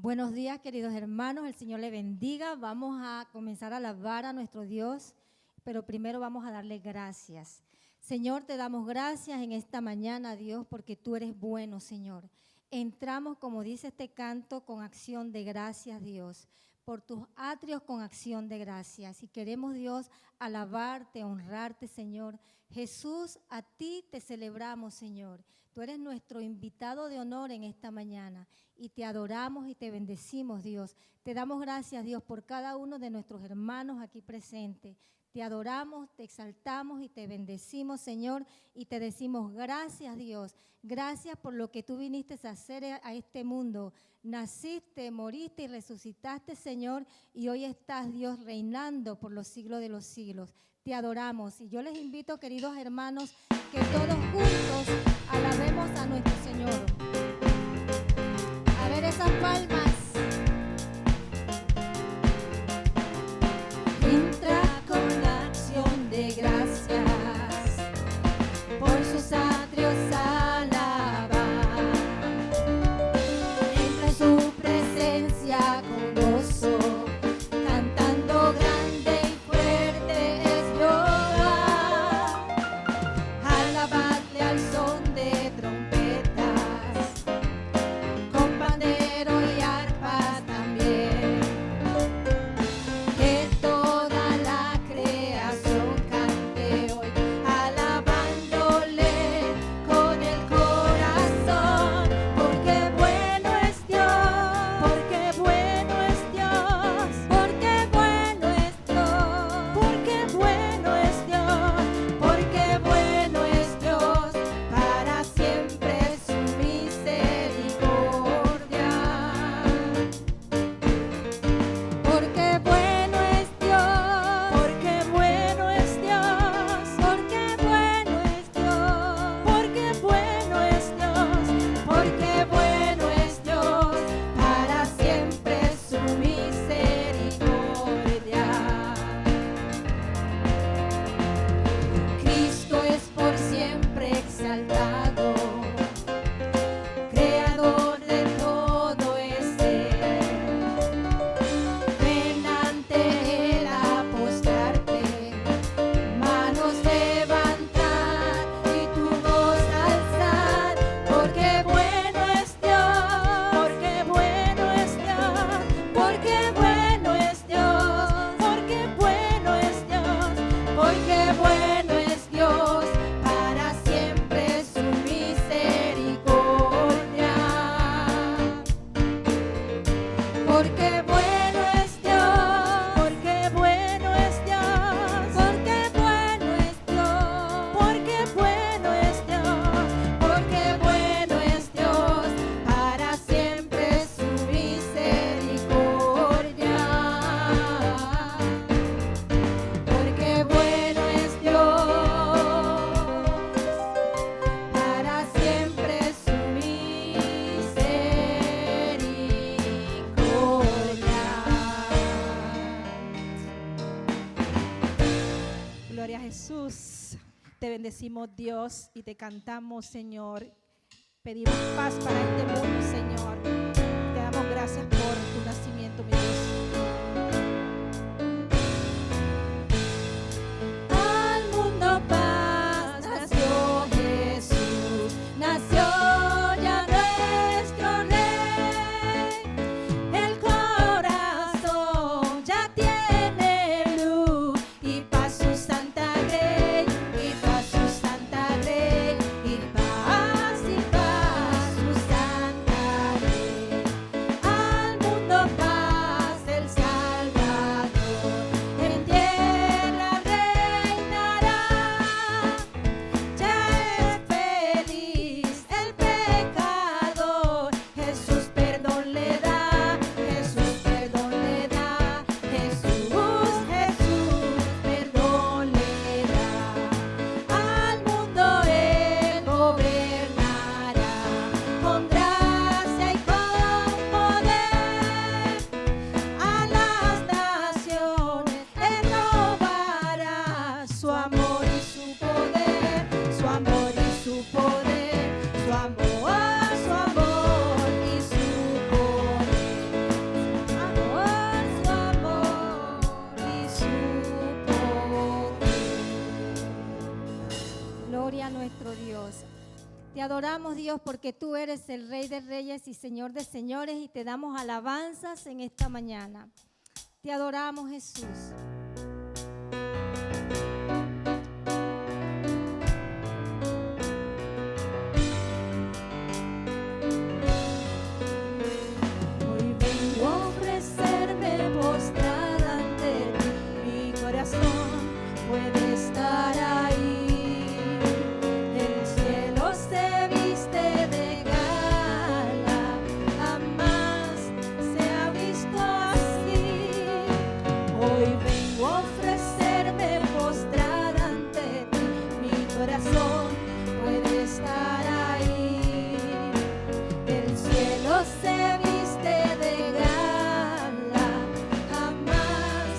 Buenos días, queridos hermanos, el Señor le bendiga. Vamos a comenzar a alabar a nuestro Dios, pero primero vamos a darle gracias. Señor, te damos gracias en esta mañana, Dios, porque tú eres bueno, Señor. Entramos, como dice este canto, con acción de gracias, Dios, por tus atrios con acción de gracias. Y queremos, Dios, alabarte, honrarte, Señor. Jesús, a ti te celebramos, Señor. Tú eres nuestro invitado de honor en esta mañana y te adoramos y te bendecimos, Dios. Te damos gracias, Dios, por cada uno de nuestros hermanos aquí presentes. Te adoramos, te exaltamos y te bendecimos, Señor, y te decimos gracias, Dios. Gracias por lo que tú viniste a hacer a este mundo. Naciste, moriste y resucitaste, Señor, y hoy estás, Dios, reinando por los siglos de los siglos. Te adoramos y yo les invito, queridos hermanos, que todos juntos alabemos a nuestro Señor. A ver esas palmas. Entra con la acción de gracias, por sus atrios alabar. Entra en su presencia con gozo, cantando grande y fuerte es Jehová. Alabadle al son de trompetas, con pandero y arpas también. Que toda la creación cante hoy, alabándole con el corazón, porque bueno es Dios, porque bueno es Dios, porque bueno es Dios, porque bueno es Dios, porque bueno es Dios, para siempre su misericordia. Porque bueno es Dios, porque bueno es Dios, porque bueno es Dios, porque bueno es Dios, porque bueno es Dios, para siempre su misericordia. Cristo es por siempre exaltado, creador de todo es Él. Ven ante Él a postrarte, manos levantar y tu voz alzar, porque bueno es Dios, porque bueno es Dios, porque bueno es Dios, porque bueno es Dios, porque bueno es Dios, para siempre su misericordia. Porque bueno es Dios, porque bueno es Dios, porque bueno es Dios, porque bueno es Dios, porque bueno es Dios, para siempre su misericordia. Porque bueno es Dios, para siempre su misericordia. Gloria a Jesús. Te bendecimos, Dios, y te cantamos, Señor. Pedimos paz para este mundo, Señor. Te damos gracias por tu nacimiento, mi Dios. Al mundo paz nació Jesús, nació ya nuestro Rey. El corazón ya tiene luz y paz su santa grey, y paz su santa grey, y paz su santa grey. Al mundo paz el Salvador. adoramos, Dios, porque tú eres el Rey de Reyes y Señor de Señores, y te damos alabanzas en esta mañana. Te adoramos, Jesús. Hoy vengo a ofrecerme postrada ante ti. Mi corazón puede estar ahí. El cielo se viste de gala, jamás se ha visto así. Hoy vengo a ofrecerme postrada ante ti. Mi corazón puede estar ahí. El cielo se viste de gala, jamás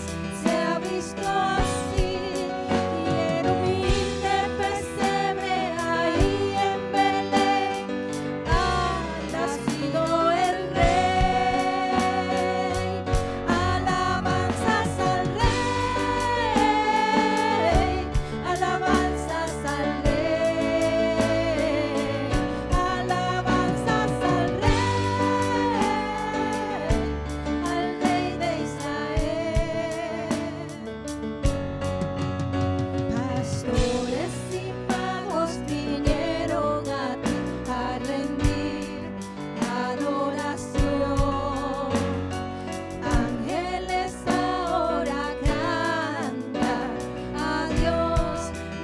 se ha visto así. Y en humilde pesebre ahí en Belén ha nacido el Rey. Alabanzas al Rey, alabanzas al Rey, alabanzas al Rey de Israel. Pastores y magos vinieron a ti a rendir adoración. Ángeles ahora cantan a Dios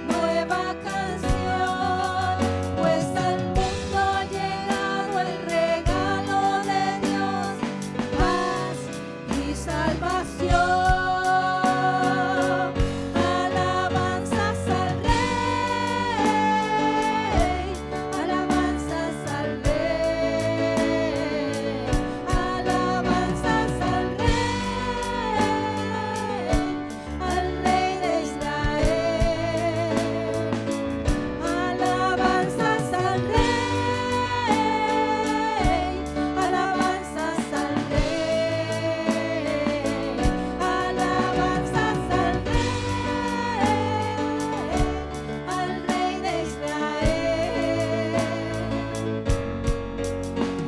nueva canción, pues al mundo ha llegado el regalo de Dios, paz y salvación. Alabanzas al Rey, alabanzas al Rey, alabanzas al Rey de Israel. Alabanzas al Rey, alabanzas al Rey, alabanzas al Rey de Israel.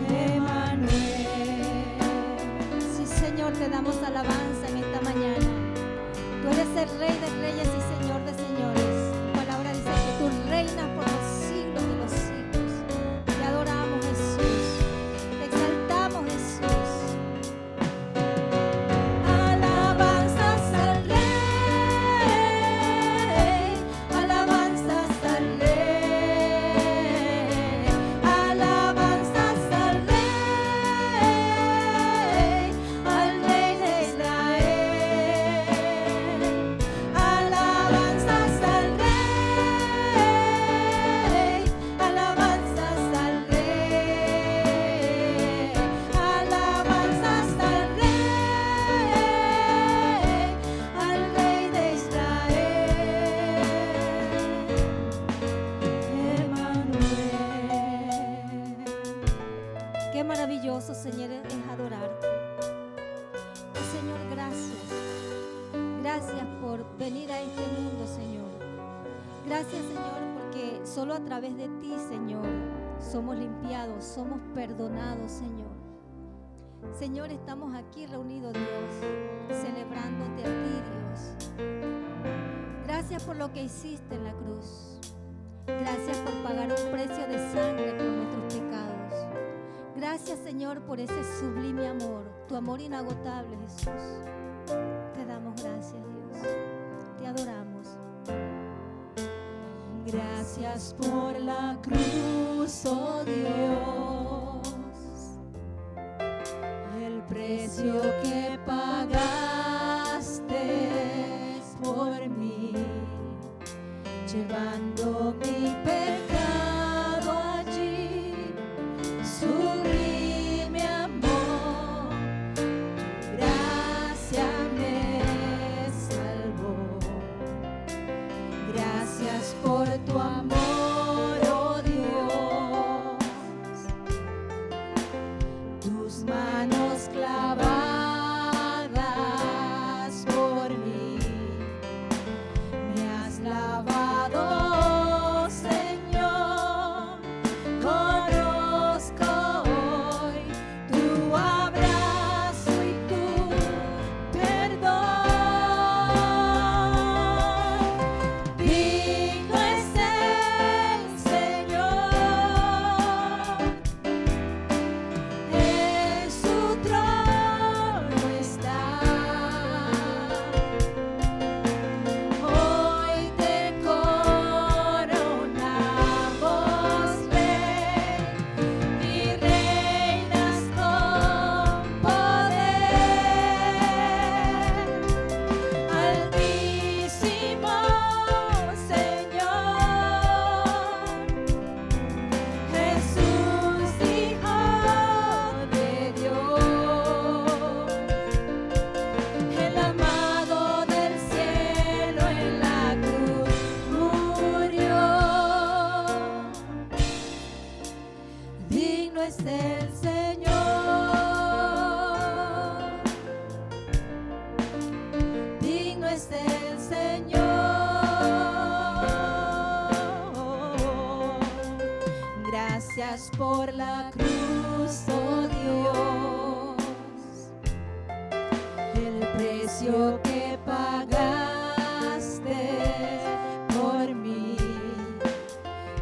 Emmanuel. Sí, Señor, te damos alabanza en esta mañana. Tú eres el Rey de Reyes y Señor de Señores. Tu palabra dice que tú reinas por los siglos de los siglos. Te adoramos, Jesús. Te exaltamos, Jesús. Alabanzas al Rey, alabanzas al Rey, alabanzas al Rey de Israel. Alabanzas al Rey, alabanzas al Rey, alabanzas al Rey de Israel. Emmanuel. Qué maravilloso, Señor, es adorarte. Oh, Señor, gracias. Gracias por venir a este mundo, Señor. Gracias, Señor, porque solo a través de ti, Señor, somos limpiados, somos perdonados, Señor. Señor, estamos aquí reunidos, Dios, celebrándote a ti, Dios. Gracias por lo que hiciste en la cruz. Gracias por pagar un precio de sangre por nuestros pecados. Gracias, Señor, por ese sublime amor, tu amor inagotable, Jesús. Te damos gracias, Dios. Te adoramos. Gracias por la cruz, oh Dios, el precio que pagaste por mí, llevando mi pecado allí, sublime amor, tu gracia me salvó. Gracias por tu amor, oh Dios, tus manos clavadas por mí, me has lavado, Señor, Digno es el Señor. Digno es el Señor. Gracias por la cruz, oh Dios, el precio que pagaste por mí,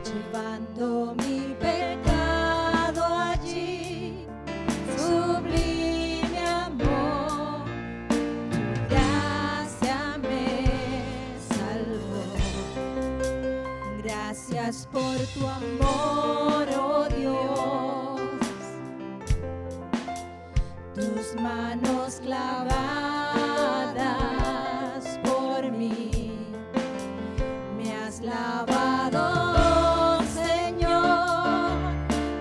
llevando mi pecado allí, sublime amor, tu gracia me salvó. Gracias por tu amor, oh Dios, tus manos clavadas por mí, me has lavado, Señor.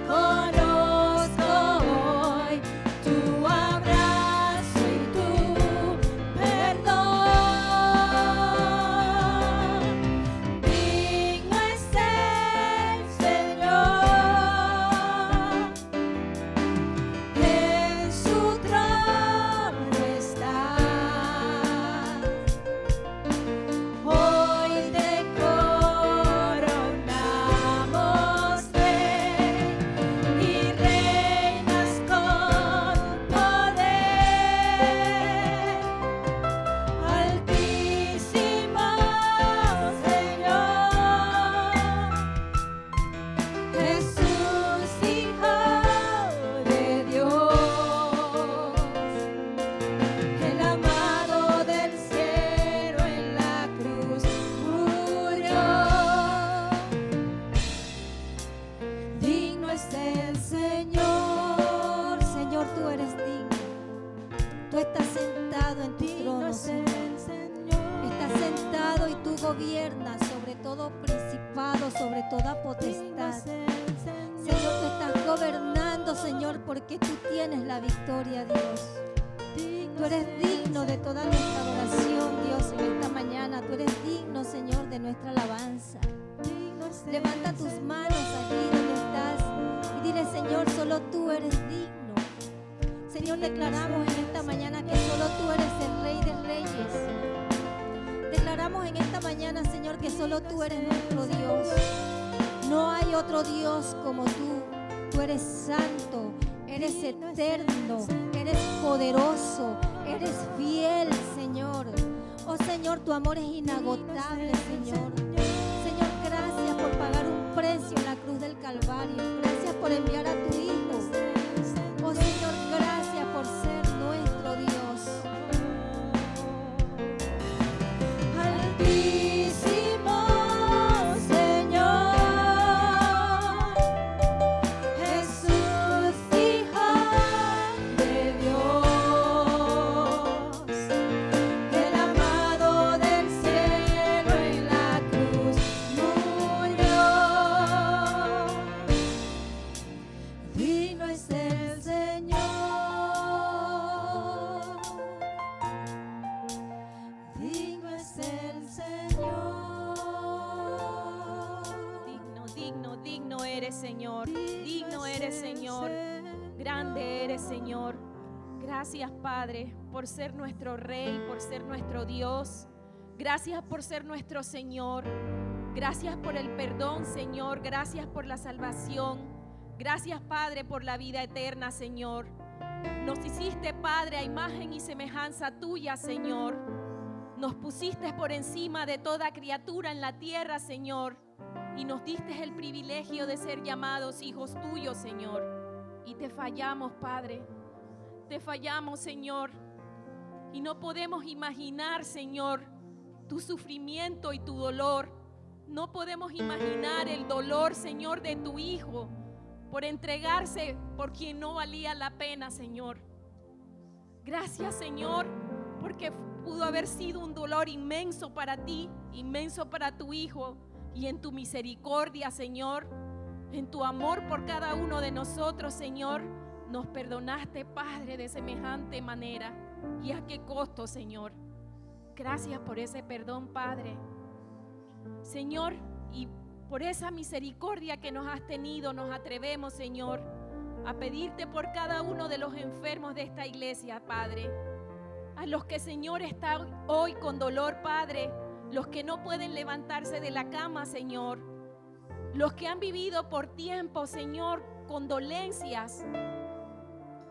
Conozco hoy tu abrazo y tu perdón. Digno es el Señor, en su trono está. Hoy te coronamos rey y reinas con poder. Altísimo Señor, Jesús, Hijo de Dios, el amado del cielo en la cruz murió. Digno es el Señor. Señor, tú eres digno. Tú estás sentado en tu trono, Señor. Estás sentado y tú gobiernas sobre todo principado, sobre toda potestad. Señor, tú estás gobernando, Señor, porque tú tienes la victoria, Dios. Tú eres digno de toda nuestra adoración, Dios, en esta mañana. Tú eres digno, Señor, de nuestra alabanza. Levanta tus manos allí donde estás y dile, Señor, solo tú eres digno. Señor, declaramos en esta mañana que solo tú eres el Rey de Reyes. Declaramos en esta mañana, Señor, que solo tú eres nuestro Dios. No hay otro Dios como tú. Tú eres santo, eres eterno, eres poderoso, eres fiel, Señor. Oh Señor, tu amor es inagotable, Señor. Señor, gracias por pagar un precio en la cruz del Calvario. Gracias por enviar a tu Hijo. Oh Señor, gracias por ser nuestro Dios. Altísimo Señor, Jesús, Hijo de Dios, el amado del cielo en la cruz murió. Digno es el Señor. Digno es el Señor. Digno eres, Señor. Digno eres, Señor. Grande eres, Señor. Gracias, Padre, por ser nuestro Rey, por ser nuestro Dios. Gracias por ser nuestro Señor. Gracias por el perdón, Señor. Gracias por la salvación. Gracias, Padre, por la vida eterna, Señor. Nos hiciste, Padre, a imagen y semejanza tuya, Señor. Nos pusiste por encima de toda criatura en la tierra, Señor. Y nos diste el privilegio de ser llamados hijos tuyos, Señor. Y te fallamos, Padre. Te fallamos, Señor. Y no podemos imaginar, Señor, tu sufrimiento y tu dolor. No podemos imaginar el dolor, Señor, de tu Hijo por entregarse por quien no valía la pena, Señor. Gracias, Señor, porque pudo haber sido un dolor inmenso para ti, inmenso para tu Hijo. Y en tu misericordia, Señor, en tu amor por cada uno de nosotros, Señor, nos perdonaste, Padre, de semejante manera. ¿Y a qué costo, Señor? Gracias por ese perdón, Padre. Señor, y por esa misericordia que nos has tenido, nos atrevemos, Señor, a pedirte por cada uno de los enfermos de esta iglesia, Padre. A los que, Señor, están hoy con dolor, Padre. Los que no pueden levantarse de la cama, Señor. Los que han vivido por tiempo, Señor, con dolencias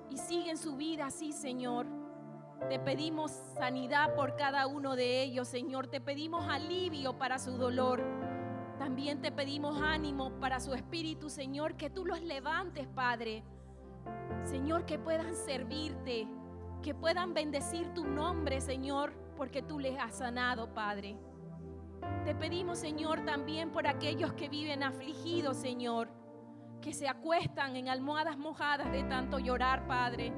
y siguen su vida así, Señor. Te pedimos sanidad por cada uno de ellos, Señor. Te pedimos alivio para su dolor. También te pedimos ánimo para su espíritu, Señor, que tú los levantes, Padre. Señor, que puedan servirte, que puedan bendecir tu nombre, Señor, porque tú les has sanado, Padre. Te pedimos, Señor, también por aquellos que viven afligidos, Señor, que se acuestan en almohadas mojadas de tanto llorar, Padre.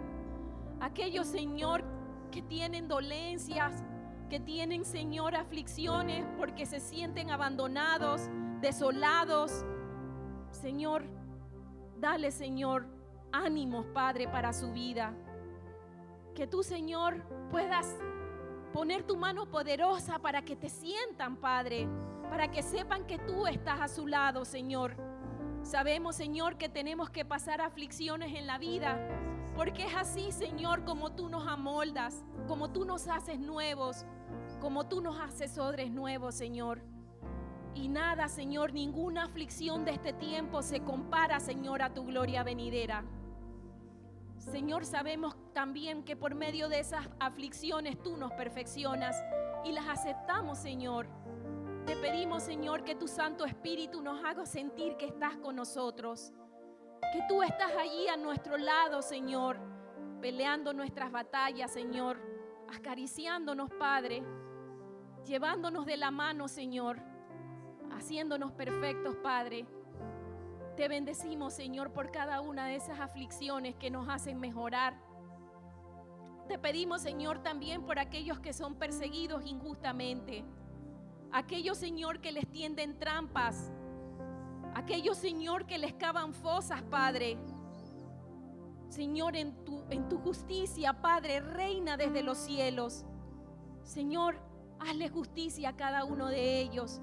Aquellos, Señor, que tienen dolencias, que tienen, Señor, aflicciones porque se sienten abandonados, desolados. Señor, dale, Señor, ánimos, Padre, para su vida. Que tú, Señor, puedas poner tu mano poderosa para que te sientan, Padre, para que sepan que tú estás a su lado, Señor. Sabemos, Señor, que tenemos que pasar aflicciones en la vida, porque es así, Señor, como tú nos amoldas, como tú nos haces nuevos, como tú nos haces odres nuevos, Señor. Y nada, Señor, ninguna aflicción de este tiempo se compara, Señor, a tu gloria venidera. Señor, sabemos también que por medio de esas aflicciones tú nos perfeccionas y las aceptamos, Señor. Te pedimos, Señor, que tu Santo Espíritu nos haga sentir que estás con nosotros, que tú estás allí a nuestro lado, Señor, peleando nuestras batallas, Señor, acariciándonos, Padre, llevándonos de la mano, Señor, haciéndonos perfectos, Padre. Te bendecimos, Señor, por cada una de esas aflicciones que nos hacen mejorar. Te pedimos, Señor, también por aquellos que son perseguidos injustamente. Aquellos, Señor, que les tienden trampas. Aquellos, Señor, que les cavan fosas, Padre. Señor, en tu justicia, Padre, reina desde los cielos. Señor, hazle justicia a cada uno de ellos.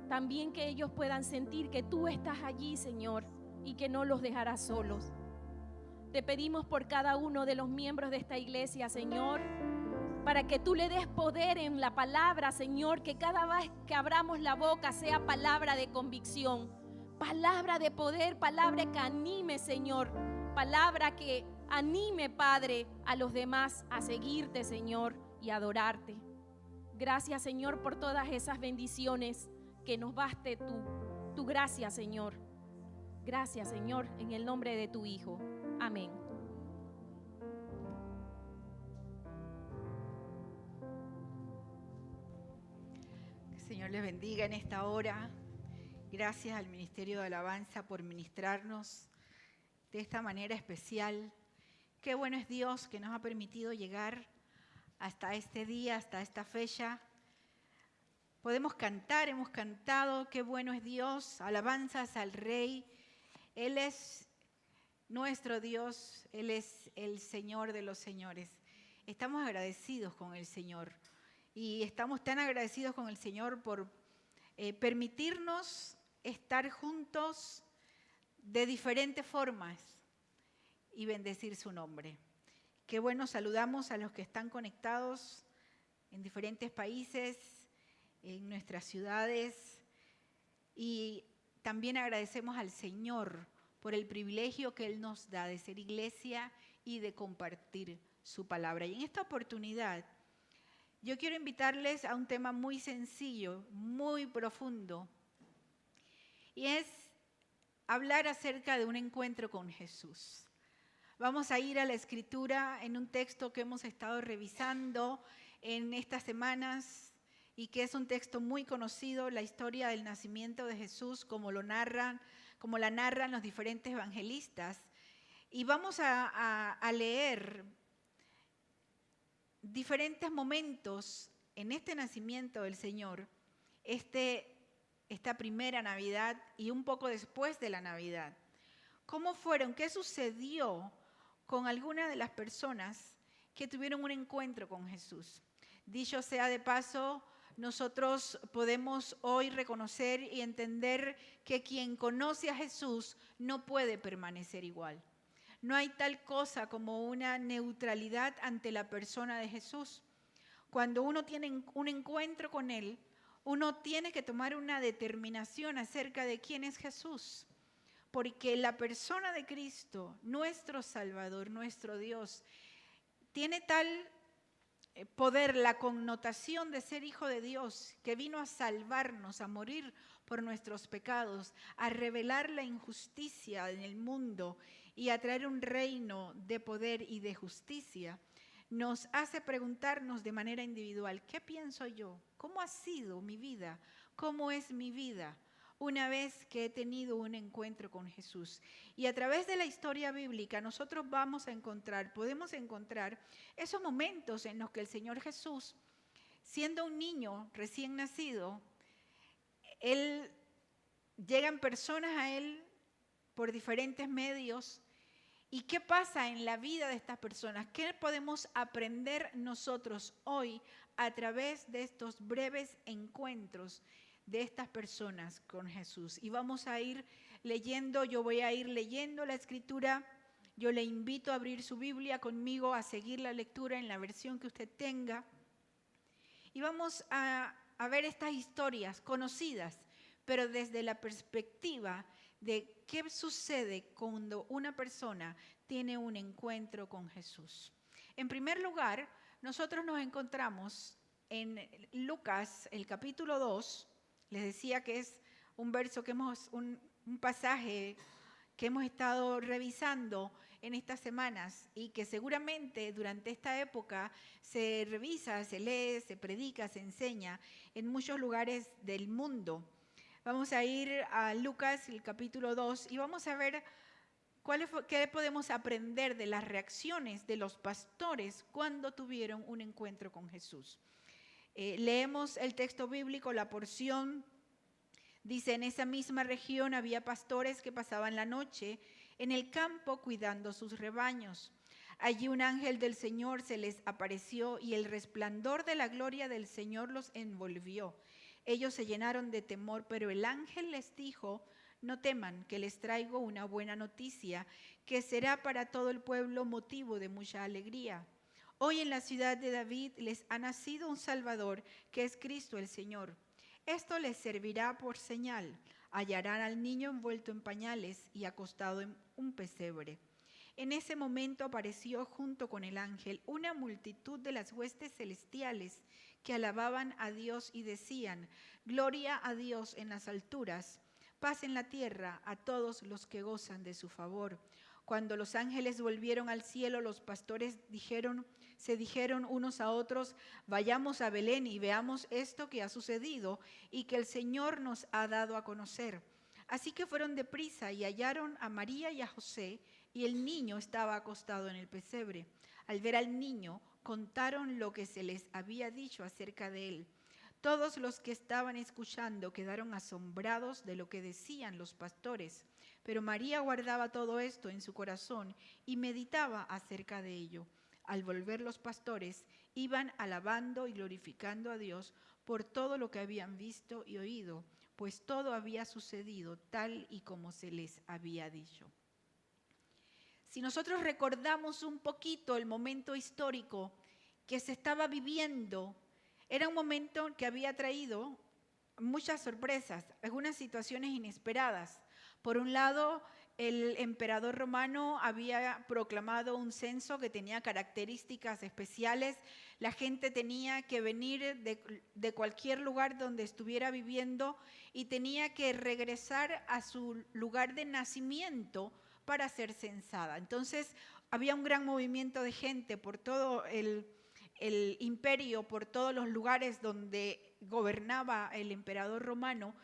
También que ellos puedan sentir que tú estás allí, Señor, y que no los dejarás solos. Te pedimos por cada uno de los miembros de esta iglesia, Señor, para que tú le des poder en la palabra, Señor, que cada vez que abramos la boca sea palabra de convicción, palabra de poder, palabra que anime, Señor, palabra que anime, Padre, a los demás a seguirte, Señor, y adorarte. Gracias, Señor, por todas esas bendiciones. Que nos baste tu gracia, Señor. Gracias, Señor, en el nombre de tu Hijo. Amén. Que el Señor les bendiga en esta hora. Gracias al Ministerio de Alabanza por ministrarnos de esta manera especial. Qué bueno es Dios que nos ha permitido llegar hasta este día, hasta esta fecha. Podemos cantar, hemos cantado, qué bueno es Dios, alabanzas al Rey. Él es nuestro Dios, Él es el Señor de los señores. Estamos agradecidos con el Señor y estamos tan agradecidos con el Señor por permitirnos estar juntos de diferentes formas y bendecir su nombre. Qué bueno, saludamos a los que están conectados en diferentes países, en nuestras ciudades, y también agradecemos al Señor por el privilegio que Él nos da de ser iglesia y de compartir su palabra. Y en esta oportunidad yo quiero invitarles a un tema muy sencillo, muy profundo, y es hablar acerca de un encuentro con Jesús. Vamos a ir a la Escritura en un texto que hemos estado revisando en estas semanas y que es un texto muy conocido, la historia del nacimiento de Jesús, como la narran los diferentes evangelistas. Y vamos a leer diferentes momentos en este nacimiento del Señor, esta primera Navidad y un poco después de la Navidad. ¿Cómo fueron? ¿Qué sucedió con algunas de las personas que tuvieron un encuentro con Jesús? Dicho sea de paso, nosotros podemos hoy reconocer y entender que quien conoce a Jesús no puede permanecer igual. No hay tal cosa como una neutralidad ante la persona de Jesús. Cuando uno tiene un encuentro con Él, uno tiene que tomar una determinación acerca de quién es Jesús. Porque la persona de Cristo, nuestro Salvador, nuestro Dios, tiene tal poder, la connotación de ser hijo de Dios, que vino a salvarnos, a morir por nuestros pecados, a revelar la injusticia en el mundo y a traer un reino de poder y de justicia, nos hace preguntarnos de manera individual, ¿qué pienso yo? ¿Cómo ha sido mi vida? ¿Cómo es mi vida una vez que he tenido un encuentro con Jesús? Y a través de la historia bíblica nosotros podemos encontrar esos momentos en los que el Señor Jesús, siendo un niño recién nacido, llegan personas a Él por diferentes medios. ¿Y qué pasa en la vida de estas personas? ¿Qué podemos aprender nosotros hoy a través de estos breves encuentros de estas personas con Jesús? Y vamos a ir leyendo, yo voy a ir leyendo la escritura. Yo le invito a abrir su Biblia conmigo, a seguir la lectura en la versión que usted tenga. Y vamos a ver estas historias conocidas, pero desde la perspectiva de qué sucede cuando una persona tiene un encuentro con Jesús. En primer lugar, nosotros nos encontramos en Lucas, el capítulo 2. Les decía que es un pasaje que hemos estado revisando en estas semanas y que seguramente durante esta época se revisa, se lee, se predica, se enseña en muchos lugares del mundo. Vamos a ir a Lucas, el capítulo 2, y vamos a ver qué podemos aprender de las reacciones de los pastores cuando tuvieron un encuentro con Jesús. Leemos el texto bíblico, la porción. Dice, en esa misma región había pastores que pasaban la noche en el campo cuidando sus rebaños. Allí un ángel del Señor se les apareció y el resplandor de la gloria del Señor los envolvió. Ellos se llenaron de temor, pero el ángel les dijo, no teman, que les traigo una buena noticia, que será para todo el pueblo motivo de mucha alegría. Hoy en la ciudad de David les ha nacido un Salvador, que es Cristo el Señor. Esto les servirá por señal. Hallarán al niño envuelto en pañales y acostado en un pesebre. En ese momento apareció junto con el ángel una multitud de las huestes celestiales que alababan a Dios y decían, gloria a Dios en las alturas, paz en la tierra a todos los que gozan de su favor. Cuando los ángeles volvieron al cielo, los pastores se dijeron unos a otros, vayamos a Belén y veamos esto que ha sucedido y que el Señor nos ha dado a conocer. Así que fueron deprisa y hallaron a María y a José, y el niño estaba acostado en el pesebre. Al ver al niño, contaron lo que se les había dicho acerca de él. Todos los que estaban escuchando quedaron asombrados de lo que decían los pastores, pero María guardaba todo esto en su corazón y meditaba acerca de ello. Al volver los pastores, iban alabando y glorificando a Dios por todo lo que habían visto y oído, pues todo había sucedido tal y como se les había dicho. Si nosotros recordamos un poquito el momento histórico que se estaba viviendo, era un momento que había traído muchas sorpresas, algunas situaciones inesperadas. Por un lado, el emperador romano había proclamado un censo que tenía características especiales. La gente tenía que venir de cualquier lugar donde estuviera viviendo y tenía que regresar a su lugar de nacimiento para ser censada. Entonces, había un gran movimiento de gente por todo el imperio, por todos los lugares donde gobernaba el emperador romano,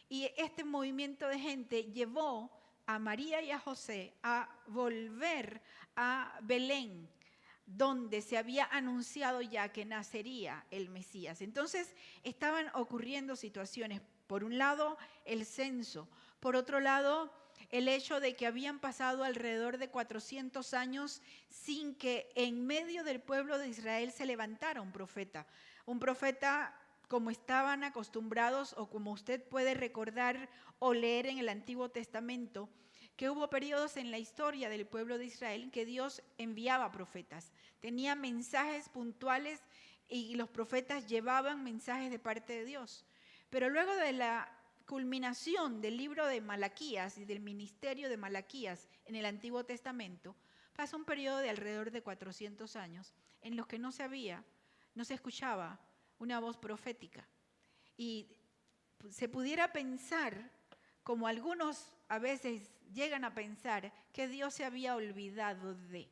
y este movimiento de gente llevó a María y a José a volver a Belén, donde se había anunciado ya que nacería el Mesías. Entonces estaban ocurriendo situaciones, por un lado el censo, por otro lado el hecho de que habían pasado alrededor de 400 años sin que en medio del pueblo de Israel se levantara un profeta como estaban acostumbrados o como usted puede recordar o leer en el Antiguo Testamento, que hubo periodos en la historia del pueblo de Israel en que Dios enviaba profetas. Tenía mensajes puntuales y los profetas llevaban mensajes de parte de Dios. Pero luego de la culminación del libro de Malaquías y del ministerio de Malaquías en el Antiguo Testamento, pasa un periodo de alrededor de 400 años en los que no se escuchaba una voz profética. Y se pudiera pensar, como algunos a veces llegan a pensar, que Dios se había olvidado de.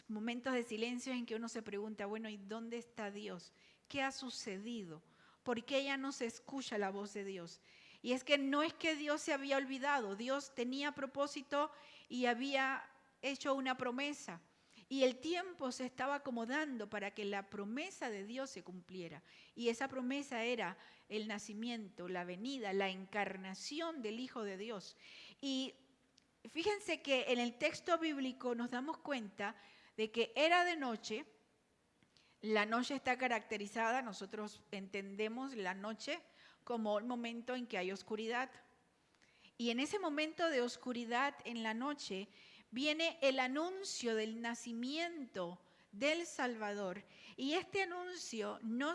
Momentos de silencio en que uno se pregunta, bueno, ¿y dónde está Dios? ¿Qué ha sucedido? ¿Por qué ya no se escucha la voz de Dios? Y es que no es que Dios se había olvidado, Dios tenía propósito y había hecho una promesa. Y el tiempo se estaba acomodando para que la promesa de Dios se cumpliera. Y esa promesa era el nacimiento, la venida, la encarnación del Hijo de Dios. Y fíjense que en el texto bíblico nos damos cuenta de que era de noche. La noche está caracterizada, nosotros entendemos la noche como un momento en que hay oscuridad. Y en ese momento de oscuridad en la noche viene el anuncio del nacimiento del Salvador. Y este anuncio no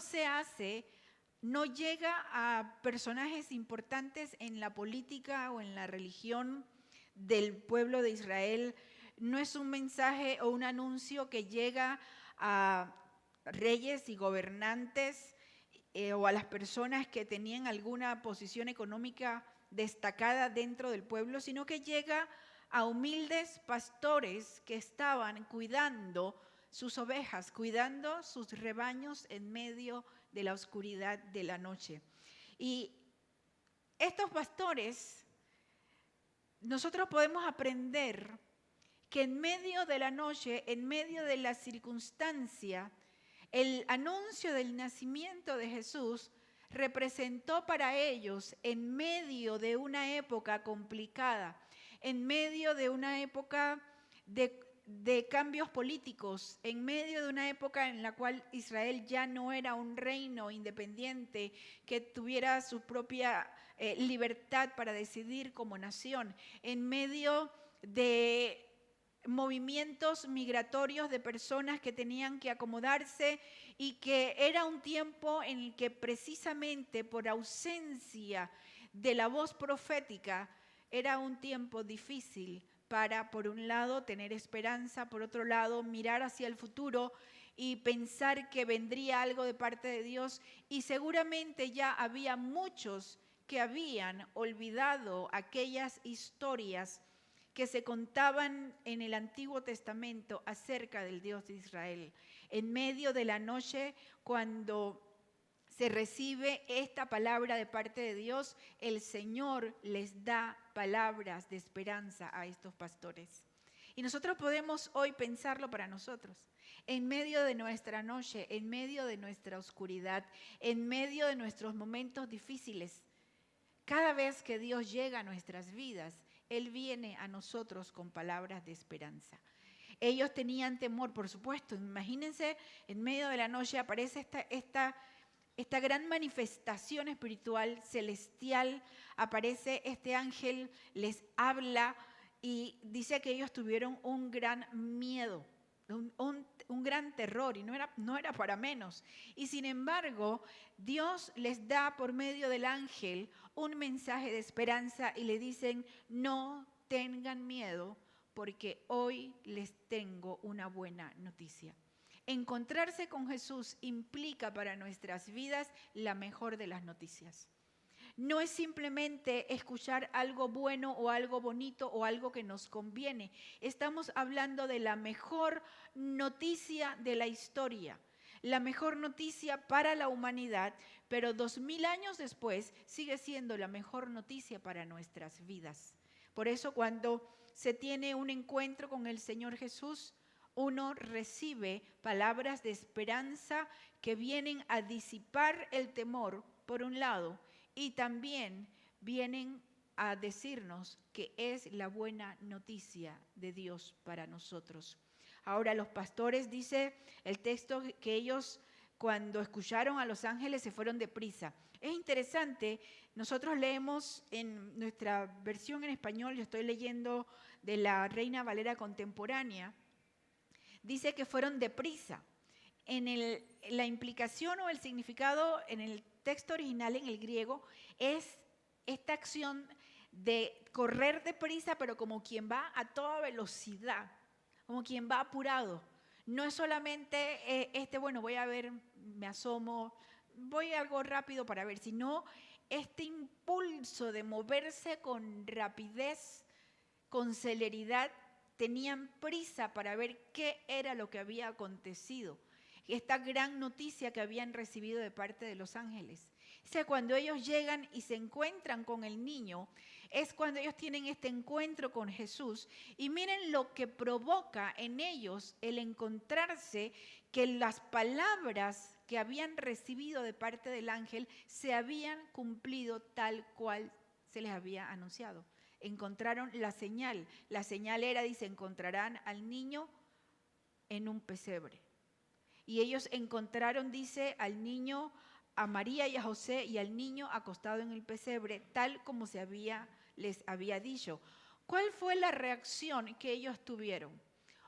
llega a personajes importantes en la política o en la religión del pueblo de Israel. No es un mensaje o un anuncio que llega a reyes y gobernantes o a las personas que tenían alguna posición económica destacada dentro del pueblo, sino que llega a humildes pastores que estaban cuidando sus ovejas, cuidando sus rebaños en medio de la oscuridad de la noche. Y estos pastores, nosotros podemos aprender que en medio de la noche, en medio de la circunstancia, el anuncio del nacimiento de Jesús representó para ellos, en medio de una época complicada, en medio de una época de cambios políticos, en medio de una época en la cual Israel ya no era un reino independiente que tuviera su propia libertad para decidir como nación, en medio de movimientos migratorios de personas que tenían que acomodarse y que era un tiempo en el que precisamente por ausencia de la voz profética era un tiempo difícil para, por un lado, tener esperanza, por otro lado, mirar hacia el futuro y pensar que vendría algo de parte de Dios. Y seguramente ya había muchos que habían olvidado aquellas historias que se contaban en el Antiguo Testamento acerca del Dios de Israel. En medio de la noche, cuando se recibe esta palabra de parte de Dios, el Señor les da palabras de esperanza a estos pastores. Y nosotros podemos hoy pensarlo para nosotros. En medio de nuestra noche, en medio de nuestra oscuridad, en medio de nuestros momentos difíciles, cada vez que Dios llega a nuestras vidas, Él viene a nosotros con palabras de esperanza. Ellos tenían temor, por supuesto. Imagínense, en medio de la noche aparece esta gran manifestación espiritual, celestial. Aparece este ángel, les habla y dice que ellos tuvieron un gran miedo, un gran terror, y no era para menos. Y sin embargo, Dios les da por medio del ángel un mensaje de esperanza y le dicen: no tengan miedo, porque hoy les tengo una buena noticia. Encontrarse con Jesús implica para nuestras vidas la mejor de las noticias. No es simplemente escuchar algo bueno o algo bonito o algo que nos conviene. Estamos hablando de la mejor noticia de la historia, la mejor noticia para la humanidad, pero 2000 años después sigue siendo la mejor noticia para nuestras vidas. Por eso cuando se tiene un encuentro con el Señor Jesús, uno recibe palabras de esperanza que vienen a disipar el temor, por un lado, y también vienen a decirnos que es la buena noticia de Dios para nosotros. Ahora los pastores, dice el texto, que ellos cuando escucharon a los ángeles se fueron deprisa. Es interesante, nosotros leemos en nuestra versión en español, yo estoy leyendo de la Reina Valera contemporánea, dice que fueron deprisa. La implicación o el significado en el texto original en el griego es esta acción de correr deprisa, pero como quien va a toda velocidad, como quien va apurado. No es solamente bueno, voy a ver, me asomo, voy algo rápido para ver, sino este impulso de moverse con rapidez, con celeridad, tenían prisa para ver qué era lo que había acontecido. Esta gran noticia que habían recibido de parte de los ángeles. O sea, cuando ellos llegan y se encuentran con el niño, es cuando ellos tienen este encuentro con Jesús. Y miren lo que provoca en ellos el encontrarse que las palabras que habían recibido de parte del ángel se habían cumplido tal cual se les había anunciado. Encontraron la señal. La señal era, dice, encontrarán al niño en un pesebre. Y ellos encontraron, dice, al niño, a María y a José y al niño acostado en el pesebre, tal como les había dicho. ¿Cuál fue la reacción que ellos tuvieron?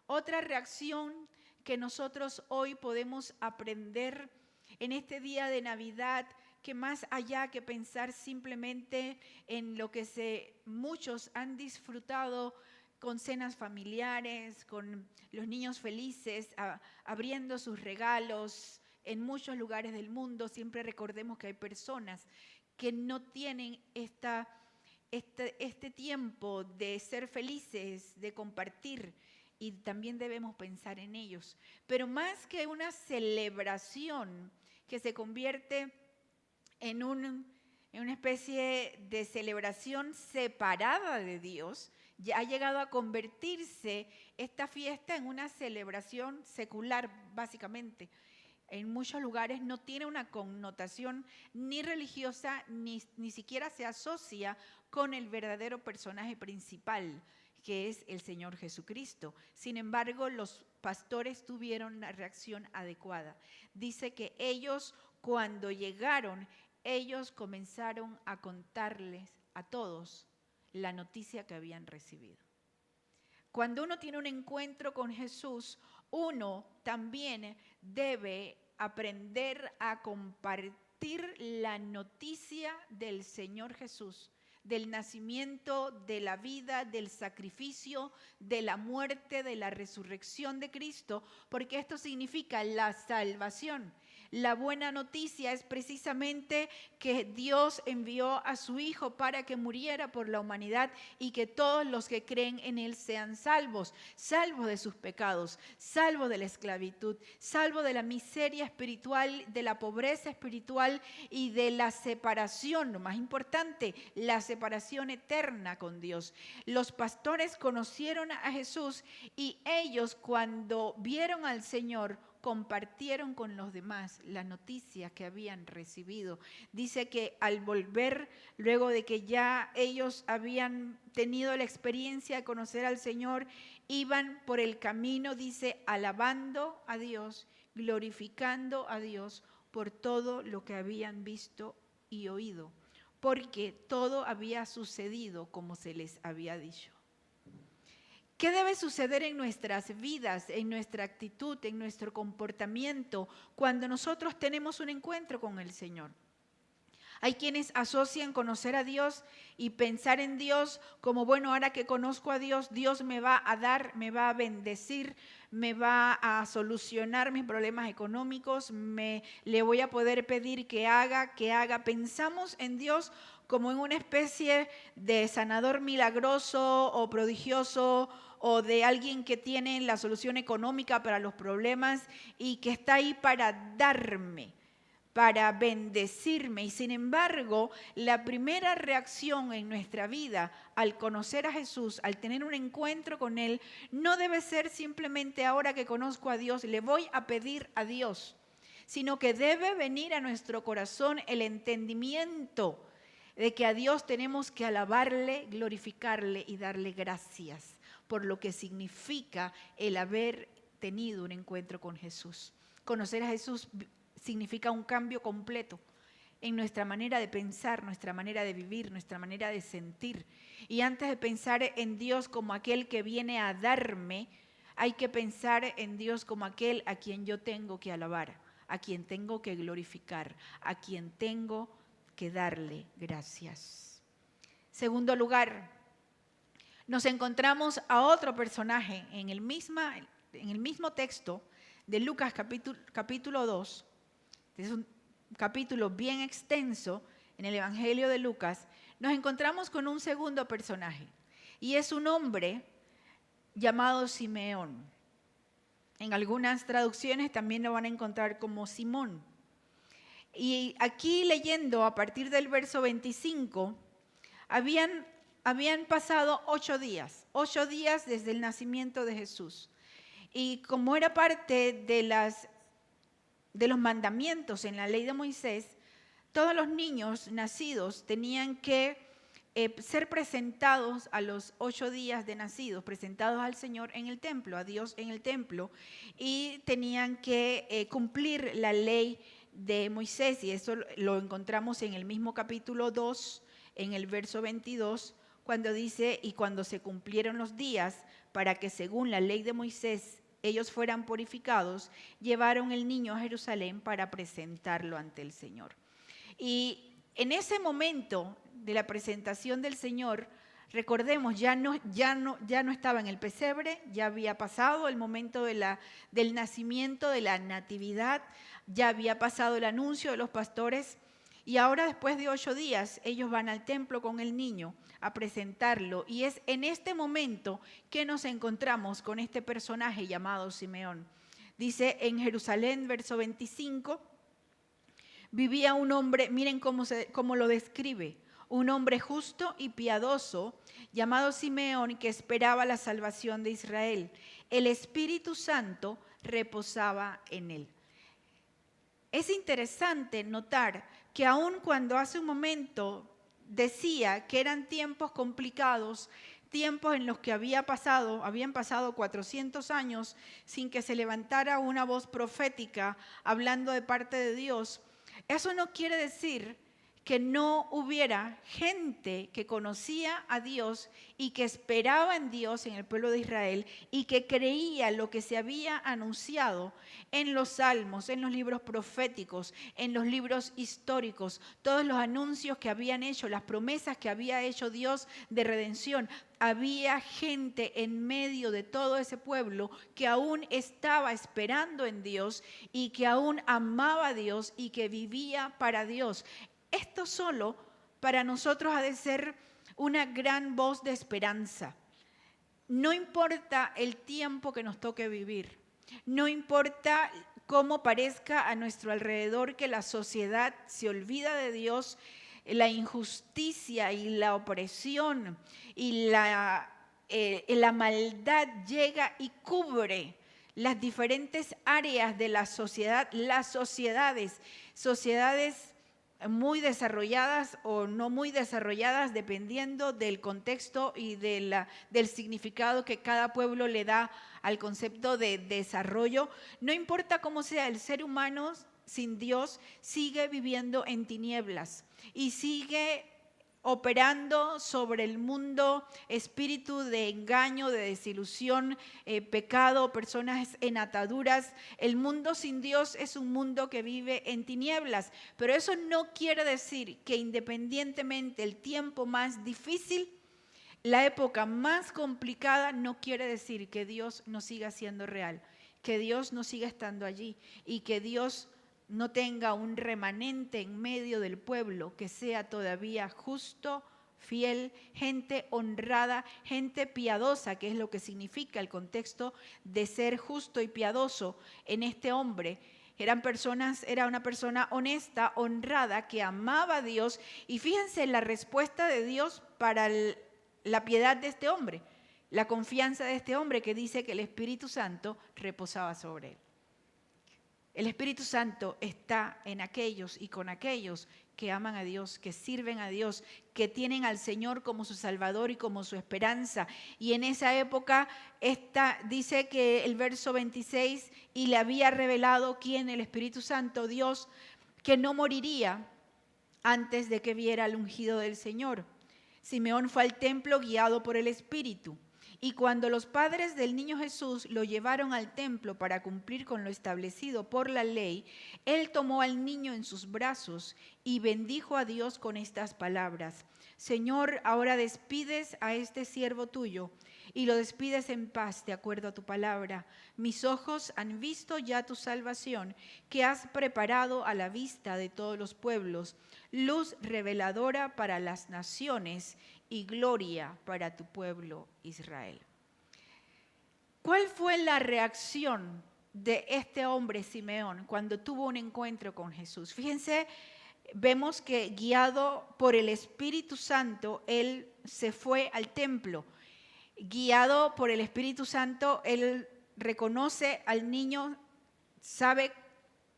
Otra reacción que nosotros hoy podemos aprender en este día de Navidad, que más allá que pensar simplemente en lo que muchos han disfrutado con cenas familiares, con los niños felices, abriendo sus regalos en muchos lugares del mundo. Siempre recordemos que hay personas que no tienen este tiempo de ser felices, de compartir, y también debemos pensar en ellos. Pero más que una celebración que se convierte en una especie de celebración separada de Dios, ya ha llegado a convertirse esta fiesta en una celebración secular, básicamente. En muchos lugares no tiene una connotación ni religiosa, ni siquiera se asocia con el verdadero personaje principal, que es el Señor Jesucristo. Sin embargo, los pastores tuvieron la reacción adecuada. Dice que ellos, cuando llegaron, ellos comenzaron a contarles a todos la noticia que habían recibido. Cuando uno tiene un encuentro con Jesús, uno también debe aprender a compartir la noticia del Señor Jesús, del nacimiento, de la vida, del sacrificio, de la muerte, de la resurrección de Cristo, porque esto significa la salvación. La buena noticia es precisamente que Dios envió a su Hijo para que muriera por la humanidad y que todos los que creen en Él sean salvos, salvos de sus pecados, salvos de la esclavitud, salvos de la miseria espiritual, de la pobreza espiritual y de la separación, lo más importante, la separación eterna con Dios. Los pastores conocieron a Jesús y ellos, cuando vieron al Señor, compartieron con los demás la noticia que habían recibido. Dice que al volver, luego de que ya ellos habían tenido la experiencia de conocer al Señor, iban por el camino, dice, alabando a Dios, glorificando a Dios por todo lo que habían visto y oído, porque todo había sucedido como se les había dicho. ¿Qué debe suceder en nuestras vidas, en nuestra actitud, en nuestro comportamiento cuando nosotros tenemos un encuentro con el Señor? Hay quienes asocian conocer a Dios y pensar en Dios como, bueno, ahora que conozco a Dios, Dios me va a dar, me va a bendecir, me va a solucionar mis problemas económicos, le voy a poder pedir que haga. Pensamos en Dios como en una especie de sanador milagroso o prodigioso, o de alguien que tiene la solución económica para los problemas y que está ahí para darme, para bendecirme. Y sin embargo, la primera reacción en nuestra vida al conocer a Jesús, al tener un encuentro con Él, no debe ser simplemente ahora que conozco a Dios, le voy a pedir a Dios, sino que debe venir a nuestro corazón el entendimiento de que a Dios tenemos que alabarle, glorificarle y darle gracias por lo que significa el haber tenido un encuentro con Jesús. Conocer a Jesús significa un cambio completo en nuestra manera de pensar, nuestra manera de vivir, nuestra manera de sentir. Y antes de pensar en Dios como aquel que viene a darme, hay que pensar en Dios como aquel a quien yo tengo que alabar, a quien tengo que glorificar, a quien tengo que darle gracias. Segundo lugar, nos encontramos a otro personaje en el mismo texto de Lucas capítulo 2. Es un capítulo bien extenso en el Evangelio de Lucas. Nos encontramos con un segundo personaje y es un hombre llamado Simeón. En algunas traducciones también lo van a encontrar como Simón. Y aquí leyendo a partir del verso 25, habían pasado 8 días desde el nacimiento de Jesús. Y como era parte de los mandamientos en la ley de Moisés, todos los niños nacidos tenían que ser presentados a los 8 días de nacidos, presentados al Señor en el templo, a Dios en el templo, y tenían que cumplir la ley de Moisés, y eso lo encontramos en el mismo capítulo 2, en el verso 22, cuando dice, y cuando se cumplieron los días para que según la ley de Moisés ellos fueran purificados, llevaron el niño a Jerusalén para presentarlo ante el Señor. Y en ese momento de la presentación del Señor, recordemos, ya no estaba en el pesebre, ya había pasado el momento del nacimiento, de la natividad, ya había pasado el anuncio de los pastores, y ahora después de 8 días ellos van al templo con el niño a presentarlo, y es en este momento que nos encontramos con este personaje llamado Simeón. Dice en Jerusalén, verso 25, vivía un hombre, miren cómo lo describe, un hombre justo y piadoso llamado Simeón, que esperaba la salvación de Israel. El Espíritu Santo reposaba en él. Es interesante notar que aun cuando hace un momento decía que eran tiempos complicados, tiempos en los que habían pasado 400 años sin que se levantara una voz profética hablando de parte de Dios, eso no quiere decir que no hubiera gente que conocía a Dios y que esperaba en Dios en el pueblo de Israel y que creía lo que se había anunciado en los salmos, en los libros proféticos, en los libros históricos, todos los anuncios que habían hecho, las promesas que había hecho Dios de redención. Había gente en medio de todo ese pueblo que aún estaba esperando en Dios y que aún amaba a Dios y que vivía para Dios. Esto solo para nosotros ha de ser una gran voz de esperanza. No importa el tiempo que nos toque vivir, no importa cómo parezca a nuestro alrededor que la sociedad se olvida de Dios, la injusticia y la opresión y la maldad llega y cubre las diferentes áreas de la sociedad, las sociedades muy desarrolladas o no muy desarrolladas, dependiendo del contexto y del significado que cada pueblo le da al concepto de desarrollo. No importa cómo sea, el ser humano sin Dios sigue viviendo en tinieblas y sigue operando sobre el mundo espíritu de engaño, de desilusión, pecado, personas en ataduras. El mundo sin Dios es un mundo que vive en tinieblas, pero eso no quiere decir que independientemente el tiempo más difícil, la época más complicada, no quiere decir que Dios no siga siendo real, que Dios no siga estando allí y que Dios no tenga un remanente en medio del pueblo que sea todavía justo, fiel, gente honrada, gente piadosa, que es lo que significa el contexto de ser justo y piadoso en este hombre. Era una persona honesta, honrada, que amaba a Dios. Y fíjense la respuesta de Dios para la piedad de este hombre, la confianza de este hombre, que dice que el Espíritu Santo reposaba sobre él. El Espíritu Santo está en aquellos y con aquellos que aman a Dios, que sirven a Dios, que tienen al Señor como su Salvador y como su esperanza. Y en esa época dice que el verso 26, y le había revelado quién, el Espíritu Santo, Dios, que no moriría antes de que viera al ungido del Señor. Simeón fue al templo guiado por el Espíritu. Y cuando los padres del niño Jesús lo llevaron al templo para cumplir con lo establecido por la ley, él tomó al niño en sus brazos y bendijo a Dios con estas palabras: Señor, ahora despides a este siervo tuyo y lo despides en paz de acuerdo a tu palabra. Mis ojos han visto ya tu salvación, que has preparado a la vista de todos los pueblos, luz reveladora para las naciones y gloria para tu pueblo Israel. ¿Cuál fue la reacción de este hombre Simeón cuando tuvo un encuentro con Jesús? Fíjense, vemos que guiado por el Espíritu Santo, él se fue al templo. Guiado por el Espíritu Santo, él reconoce al niño, sabe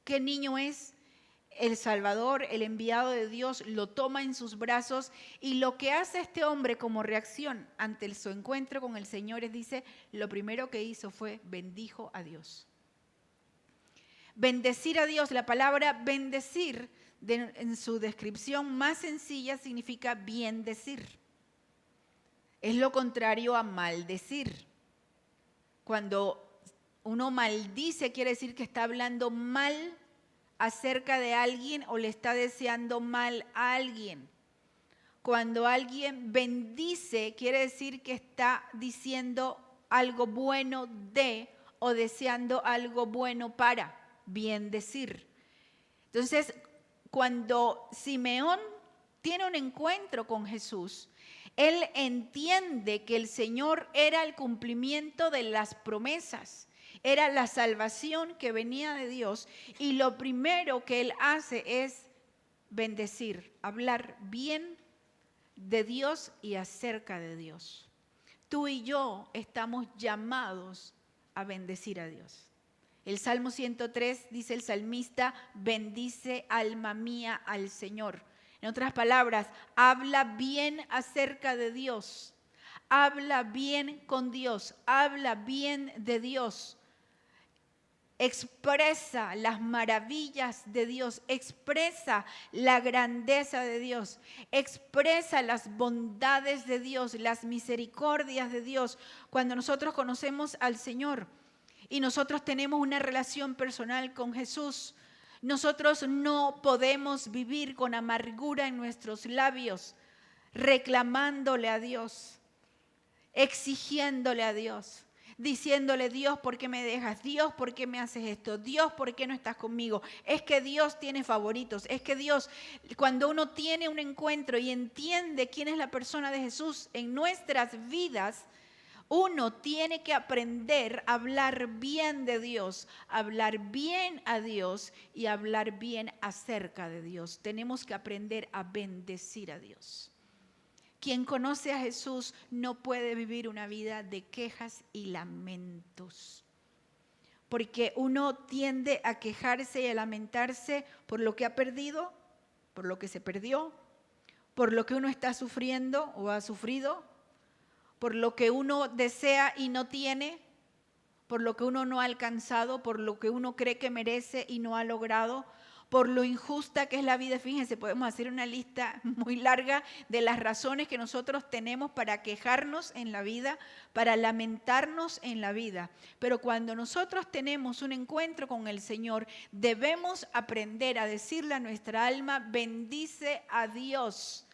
qué niño es, el Salvador, el enviado de Dios, lo toma en sus brazos, y lo que hace este hombre como reacción ante su encuentro con el Señor es, dice, lo primero que hizo fue bendijo a Dios. Bendecir a Dios, la palabra bendecir en su descripción más sencilla significa bien decir. Es lo contrario a maldecir. Cuando uno maldice quiere decir que está hablando mal acerca de alguien o le está deseando mal a alguien. Cuando alguien bendice, quiere decir que está diciendo algo bueno de o deseando algo bueno para, bien decir. Entonces, cuando Simeón tiene un encuentro con Jesús, él entiende que el Señor era el cumplimiento de las promesas. Era la salvación que venía de Dios, y lo primero que él hace es bendecir, hablar bien de Dios y acerca de Dios. Tú y yo estamos llamados a bendecir a Dios. El Salmo 103 dice el salmista: bendice alma mía al Señor. En otras palabras, habla bien acerca de Dios, habla bien con Dios, habla bien de Dios. Expresa las maravillas de Dios, expresa la grandeza de Dios, expresa las bondades de Dios, las misericordias de Dios. Cuando nosotros conocemos al Señor y nosotros tenemos una relación personal con Jesús, nosotros no podemos vivir con amargura en nuestros labios, reclamándole a Dios, exigiéndole a Dios, diciéndole: Dios, ¿por qué me dejas? Dios, ¿por qué me haces esto? Dios, ¿por qué no estás conmigo? Es que Dios tiene favoritos. Es que Dios, cuando uno tiene un encuentro y entiende quién es la persona de Jesús en nuestras vidas, uno tiene que aprender a hablar bien de Dios, hablar bien a Dios y hablar bien acerca de Dios. Tenemos que aprender a bendecir a Dios. Quien conoce a Jesús no puede vivir una vida de quejas y lamentos, porque uno tiende a quejarse y a lamentarse por lo que ha perdido, por lo que se perdió, por lo que uno está sufriendo o ha sufrido, por lo que uno desea y no tiene, por lo que uno no ha alcanzado, por lo que uno cree que merece y no ha logrado, por lo injusta que es la vida. Fíjense, podemos hacer una lista muy larga de las razones que nosotros tenemos para quejarnos en la vida, para lamentarnos en la vida. Pero cuando nosotros tenemos un encuentro con el Señor, debemos aprender a decirle a nuestra alma: bendice a Dios.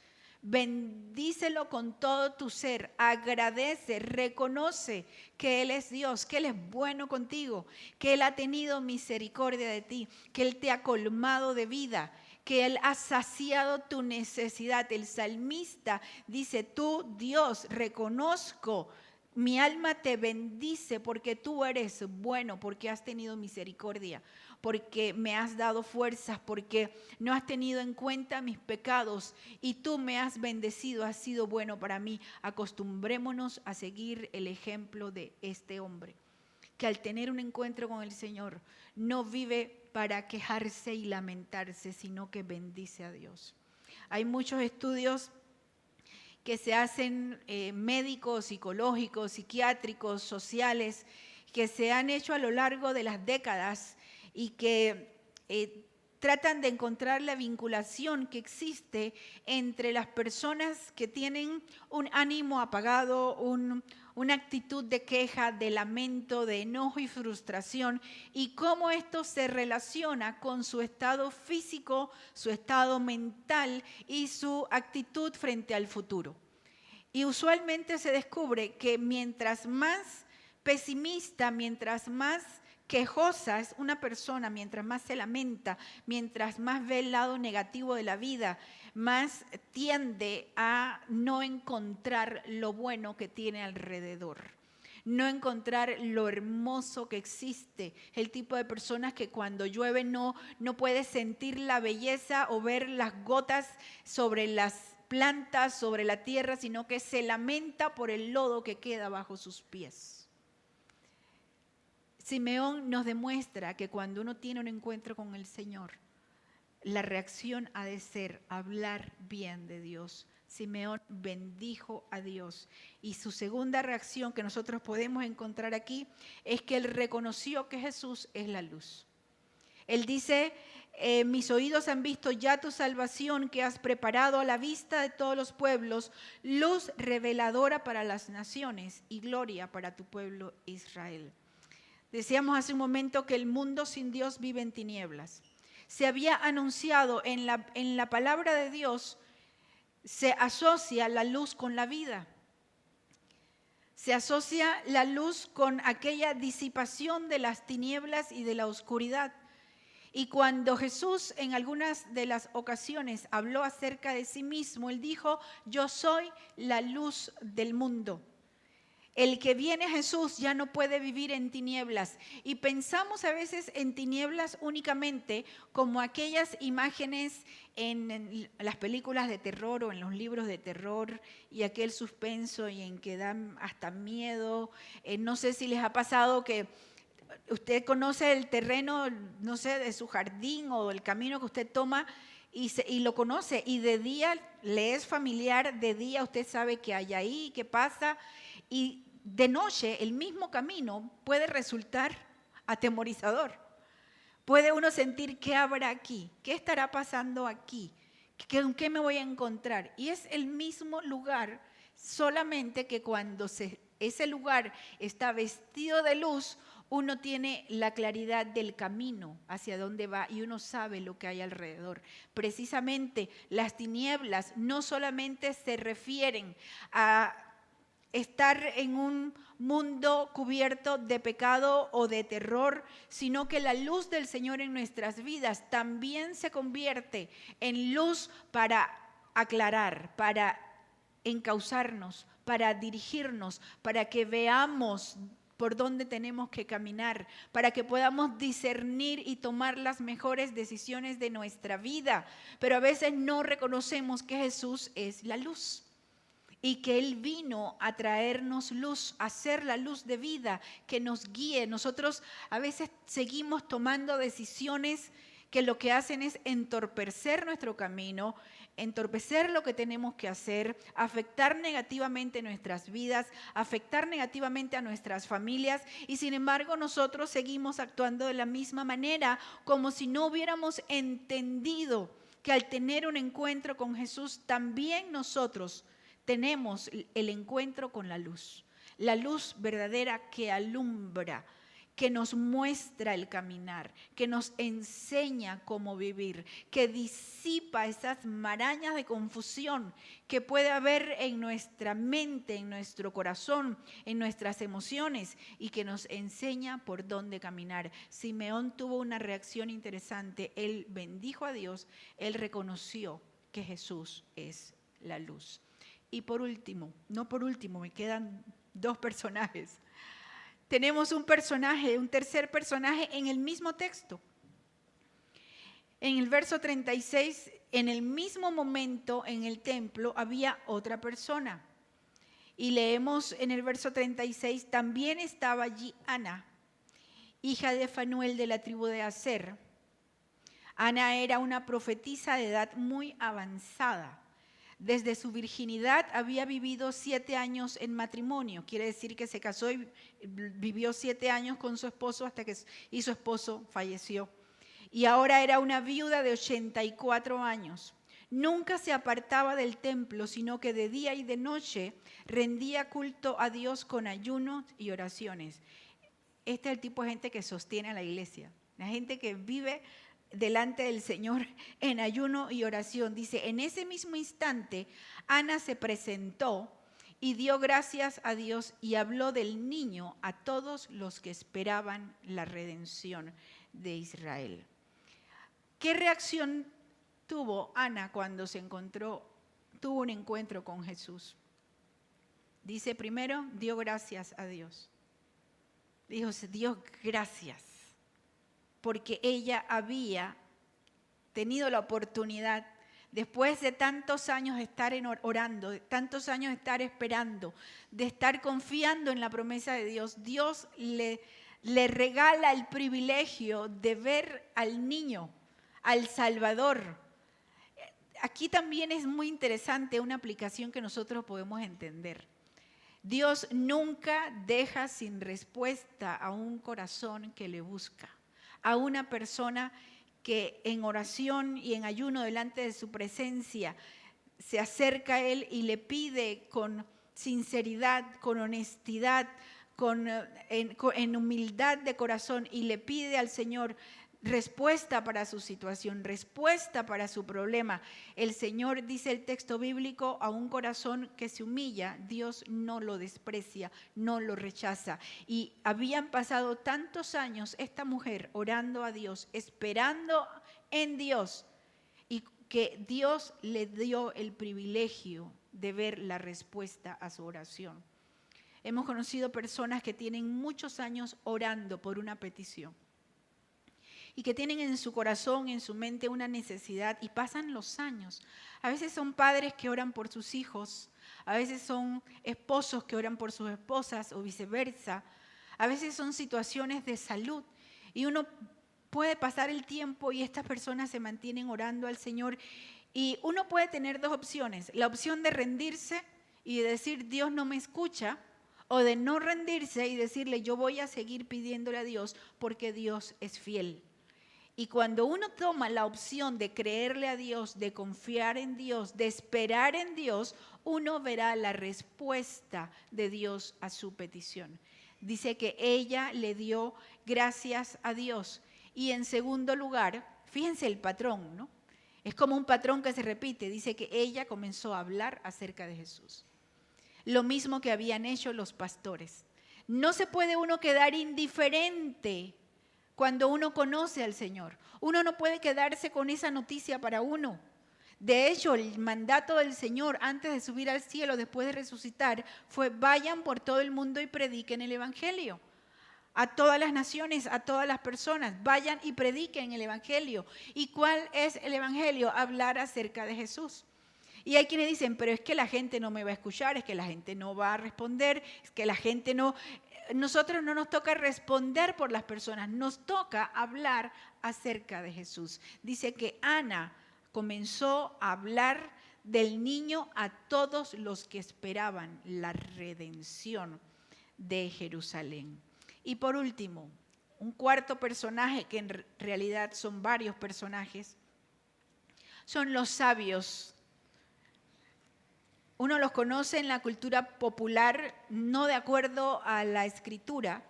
Bendícelo con todo tu ser, agradece, reconoce que Él es Dios, que Él es bueno contigo, que Él ha tenido misericordia de ti, que Él te ha colmado de vida, que Él ha saciado tu necesidad. El salmista dice: tú, Dios, reconozco, mi alma te bendice porque tú eres bueno, porque has tenido misericordia, porque me has dado fuerzas, porque no has tenido en cuenta mis pecados y tú me has bendecido, has sido bueno para mí. Acostumbrémonos a seguir el ejemplo de este hombre. que al tener un encuentro con el Señor no vive para quejarse y lamentarse, sino que bendice a Dios. Hay muchos estudios que se hacen médicos, psicológicos, psiquiátricos, sociales, que se han hecho a lo largo de las décadas y que tratan de encontrar la vinculación que existe entre las personas que tienen un ánimo apagado, una actitud de queja, de lamento, de enojo y frustración, y cómo esto se relaciona con su estado físico, su estado mental y su actitud frente al futuro. Y usualmente se descubre que mientras más pesimista, mientras más quejosa es una persona, mientras más se lamenta, mientras más ve el lado negativo de la vida, más tiende a no encontrar lo bueno que tiene alrededor, no encontrar lo hermoso que existe. El tipo de personas que cuando llueve no puede sentir la belleza o ver las gotas sobre las plantas, sobre la tierra, sino que se lamenta por el lodo que queda bajo sus pies. Simeón nos demuestra que cuando uno tiene un encuentro con el Señor, la reacción ha de ser hablar bien de Dios. Simeón bendijo a Dios. Y su segunda reacción que nosotros podemos encontrar aquí es que él reconoció que Jesús es la luz. Él dice, mis oídos han visto ya tu salvación que has preparado a la vista de todos los pueblos, luz reveladora para las naciones y gloria para tu pueblo Israel. Decíamos hace un momento que el mundo sin Dios vive en tinieblas. Se había anunciado en la palabra de Dios, se asocia la luz con la vida. Se asocia la luz con aquella disipación de las tinieblas y de la oscuridad. Y cuando Jesús en algunas de las ocasiones habló acerca de sí mismo, él dijo, yo soy la luz del mundo. El que viene a Jesús ya no puede vivir en tinieblas. Y pensamos a veces en tinieblas únicamente como aquellas imágenes en las películas de terror o en los libros de terror y aquel suspenso y en que dan hasta miedo. No sé si les ha pasado que usted conoce el terreno, no sé, de su jardín o el camino que usted toma y lo conoce y de día le es familiar, de día usted sabe qué hay ahí, qué pasa, y de noche el mismo camino puede resultar atemorizador. Puede uno sentir qué habrá aquí, qué estará pasando aquí, con qué me voy a encontrar. Y es el mismo lugar, solamente que cuando ese lugar está vestido de luz, uno tiene la claridad del camino hacia dónde va y uno sabe lo que hay alrededor. Precisamente las tinieblas no solamente se refieren a estar en un mundo cubierto de pecado o de terror, sino que la luz del Señor en nuestras vidas también se convierte en luz para aclarar, para encauzarnos, para dirigirnos, para que veamos por dónde tenemos que caminar, para que podamos discernir y tomar las mejores decisiones de nuestra vida. Pero a veces no reconocemos que Jesús es la luz y que Él vino a traernos luz, a ser la luz de vida que nos guíe. Nosotros a veces seguimos tomando decisiones que lo que hacen es entorpecer nuestro camino, entorpecer lo que tenemos que hacer, afectar negativamente nuestras vidas, afectar negativamente a nuestras familias, y sin embargo nosotros seguimos actuando de la misma manera, como si no hubiéramos entendido que al tener un encuentro con Jesús, también nosotros tenemos el encuentro con la luz verdadera que alumbra, que nos muestra el caminar, que nos enseña cómo vivir, que disipa esas marañas de confusión que puede haber en nuestra mente, en nuestro corazón, en nuestras emociones, y que nos enseña por dónde caminar. Simeón tuvo una reacción interesante. Él bendijo a Dios, él reconoció que Jesús es la luz. Y por último, me quedan dos personajes. Tenemos un tercer personaje en el mismo texto. En el verso 36, en el mismo momento en el templo había otra persona. Y leemos en el verso 36, también estaba allí Ana, hija de Fanuel de la tribu de Aser. Ana era una profetisa de edad muy avanzada. Desde su virginidad había vivido 7 años en matrimonio. Quiere decir que se casó y vivió 7 años con su esposo y su esposo falleció. Y ahora era una viuda de 84 años. Nunca se apartaba del templo, sino que de día y de noche rendía culto a Dios con ayunos y oraciones. Este es el tipo de gente que sostiene a la iglesia. La gente que vive delante del Señor en ayuno y oración. Dice, en ese mismo instante, Ana se presentó y dio gracias a Dios y habló del niño a todos los que esperaban la redención de Israel. ¿Qué reacción tuvo Ana cuando tuvo un encuentro con Jesús? Dice, primero, dio gracias a Dios. Dijo, Dios, gracias. Porque ella había tenido la oportunidad, después de tantos años de estar orando, de tantos años de estar esperando, de estar confiando en la promesa de Dios, Dios le regala el privilegio de ver al niño, al Salvador. Aquí también es muy interesante una aplicación que nosotros podemos entender. Dios nunca deja sin respuesta a un corazón que le busca, a una persona que en oración y en ayuno delante de su presencia se acerca a Él y le pide con sinceridad, con honestidad, en humildad de corazón, y le pide al Señor respuesta para su situación, respuesta para su problema. El Señor, dice el texto bíblico, a un corazón que se humilla, Dios no lo desprecia, no lo rechaza. Y habían pasado tantos años esta mujer orando a Dios, esperando en Dios, y que Dios le dio el privilegio de ver la respuesta a su oración. Hemos conocido personas que tienen muchos años orando por una petición y que tienen en su corazón, en su mente una necesidad, y pasan los años. A veces son padres que oran por sus hijos, a veces son esposos que oran por sus esposas o viceversa, a veces son situaciones de salud, y uno puede pasar el tiempo y estas personas se mantienen orando al Señor, y uno puede tener dos opciones: la opción de rendirse y de decir Dios no me escucha, o de no rendirse y decirle yo voy a seguir pidiéndole a Dios porque Dios es fiel. Y cuando uno toma la opción de creerle a Dios, de confiar en Dios, de esperar en Dios, uno verá la respuesta de Dios a su petición. Dice que ella le dio gracias a Dios. Y en segundo lugar, fíjense el patrón, ¿no? Es como un patrón que se repite. Dice que ella comenzó a hablar acerca de Jesús. Lo mismo que habían hecho los pastores. No se puede uno quedar indiferente cuando uno conoce al Señor. Uno no puede quedarse con esa noticia para uno. De hecho, el mandato del Señor antes de subir al cielo, después de resucitar, fue vayan por todo el mundo y prediquen el Evangelio. A todas las naciones, a todas las personas, vayan y prediquen el Evangelio. ¿Y cuál es el Evangelio? Hablar acerca de Jesús. Y hay quienes dicen, pero es que la gente no me va a escuchar, es que la gente no va a responder, es que la gente no... Nosotros no nos toca responder por las personas, nos toca hablar acerca de Jesús. Dice que Ana comenzó a hablar del niño a todos los que esperaban la redención de Jerusalén. Y por último, un cuarto personaje, que en realidad son varios personajes, son los sabios. Uno los conoce en la cultura popular, no de acuerdo a la escritura.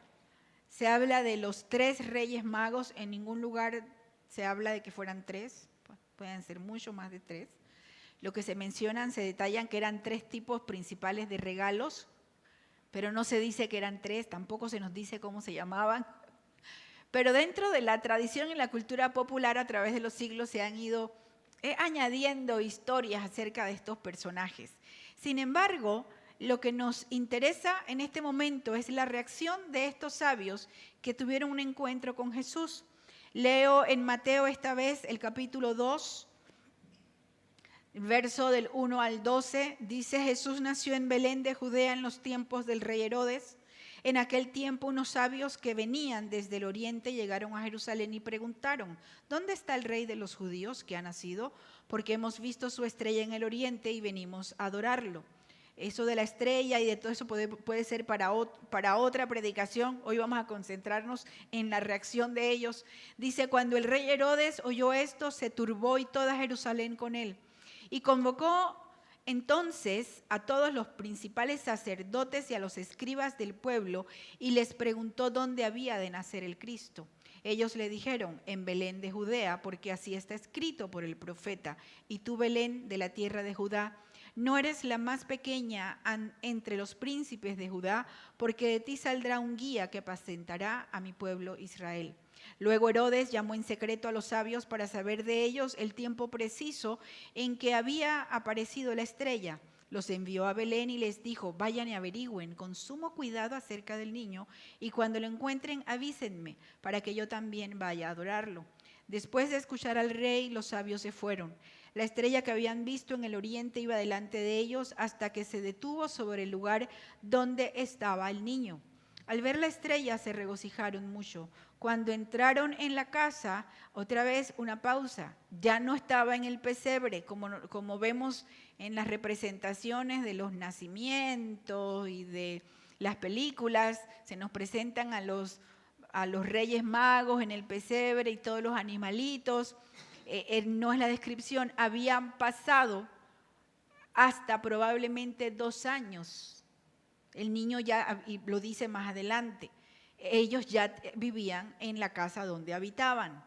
Se habla de los 3 reyes magos, en ningún lugar se habla de que fueran 3, pueden ser mucho más de 3. Lo que se mencionan, se detallan que eran 3 tipos principales de regalos, pero no se dice que eran 3, tampoco se nos dice cómo se llamaban. Pero dentro de la tradición y la cultura popular, a través de los siglos se han ido añadiendo historias acerca de estos personajes. Sin embargo, lo que nos interesa en este momento es la reacción de estos sabios que tuvieron un encuentro con Jesús. Leo en Mateo esta vez el capítulo 2, verso del 1 al 12. Dice: Jesús nació en Belén de Judea en los tiempos del rey Herodes. En aquel tiempo unos sabios que venían desde el oriente llegaron a Jerusalén y preguntaron: ¿dónde está el rey de los judíos que ha nacido? Porque hemos visto su estrella en el oriente y venimos a adorarlo. Eso de la estrella y de todo eso puede ser para otra predicación. Hoy vamos a concentrarnos en la reacción de ellos. Dice: cuando el rey Herodes oyó esto, se turbó y toda Jerusalén con él. Y convocó entonces a todos los principales sacerdotes y a los escribas del pueblo y les preguntó dónde había de nacer el Cristo. Ellos le dijeron: en Belén de Judea, porque así está escrito por el profeta. Y tú, Belén, de la tierra de Judá, no eres la más pequeña entre los príncipes de Judá, porque de ti saldrá un guía que apacentará a mi pueblo Israel. Luego Herodes llamó en secreto a los sabios para saber de ellos el tiempo preciso en que había aparecido la estrella. Los envió a Belén y les dijo: vayan y averigüen con sumo cuidado acerca del niño, y cuando lo encuentren avísenme, para que yo también vaya a adorarlo. Después de escuchar al rey, los sabios se fueron. La estrella que habían visto en el oriente iba delante de ellos hasta que se detuvo sobre el lugar donde estaba el niño. Al ver la estrella se regocijaron mucho. Cuando entraron en la casa, otra vez una pausa, ya no estaba en el pesebre, como vemos en las representaciones de los nacimientos y de las películas. Se nos presentan a los reyes magos en el pesebre y todos los animalitos. No es la descripción, habían pasado hasta probablemente 2 años. El niño ya, y lo dice más adelante, ellos ya vivían en la casa donde habitaban.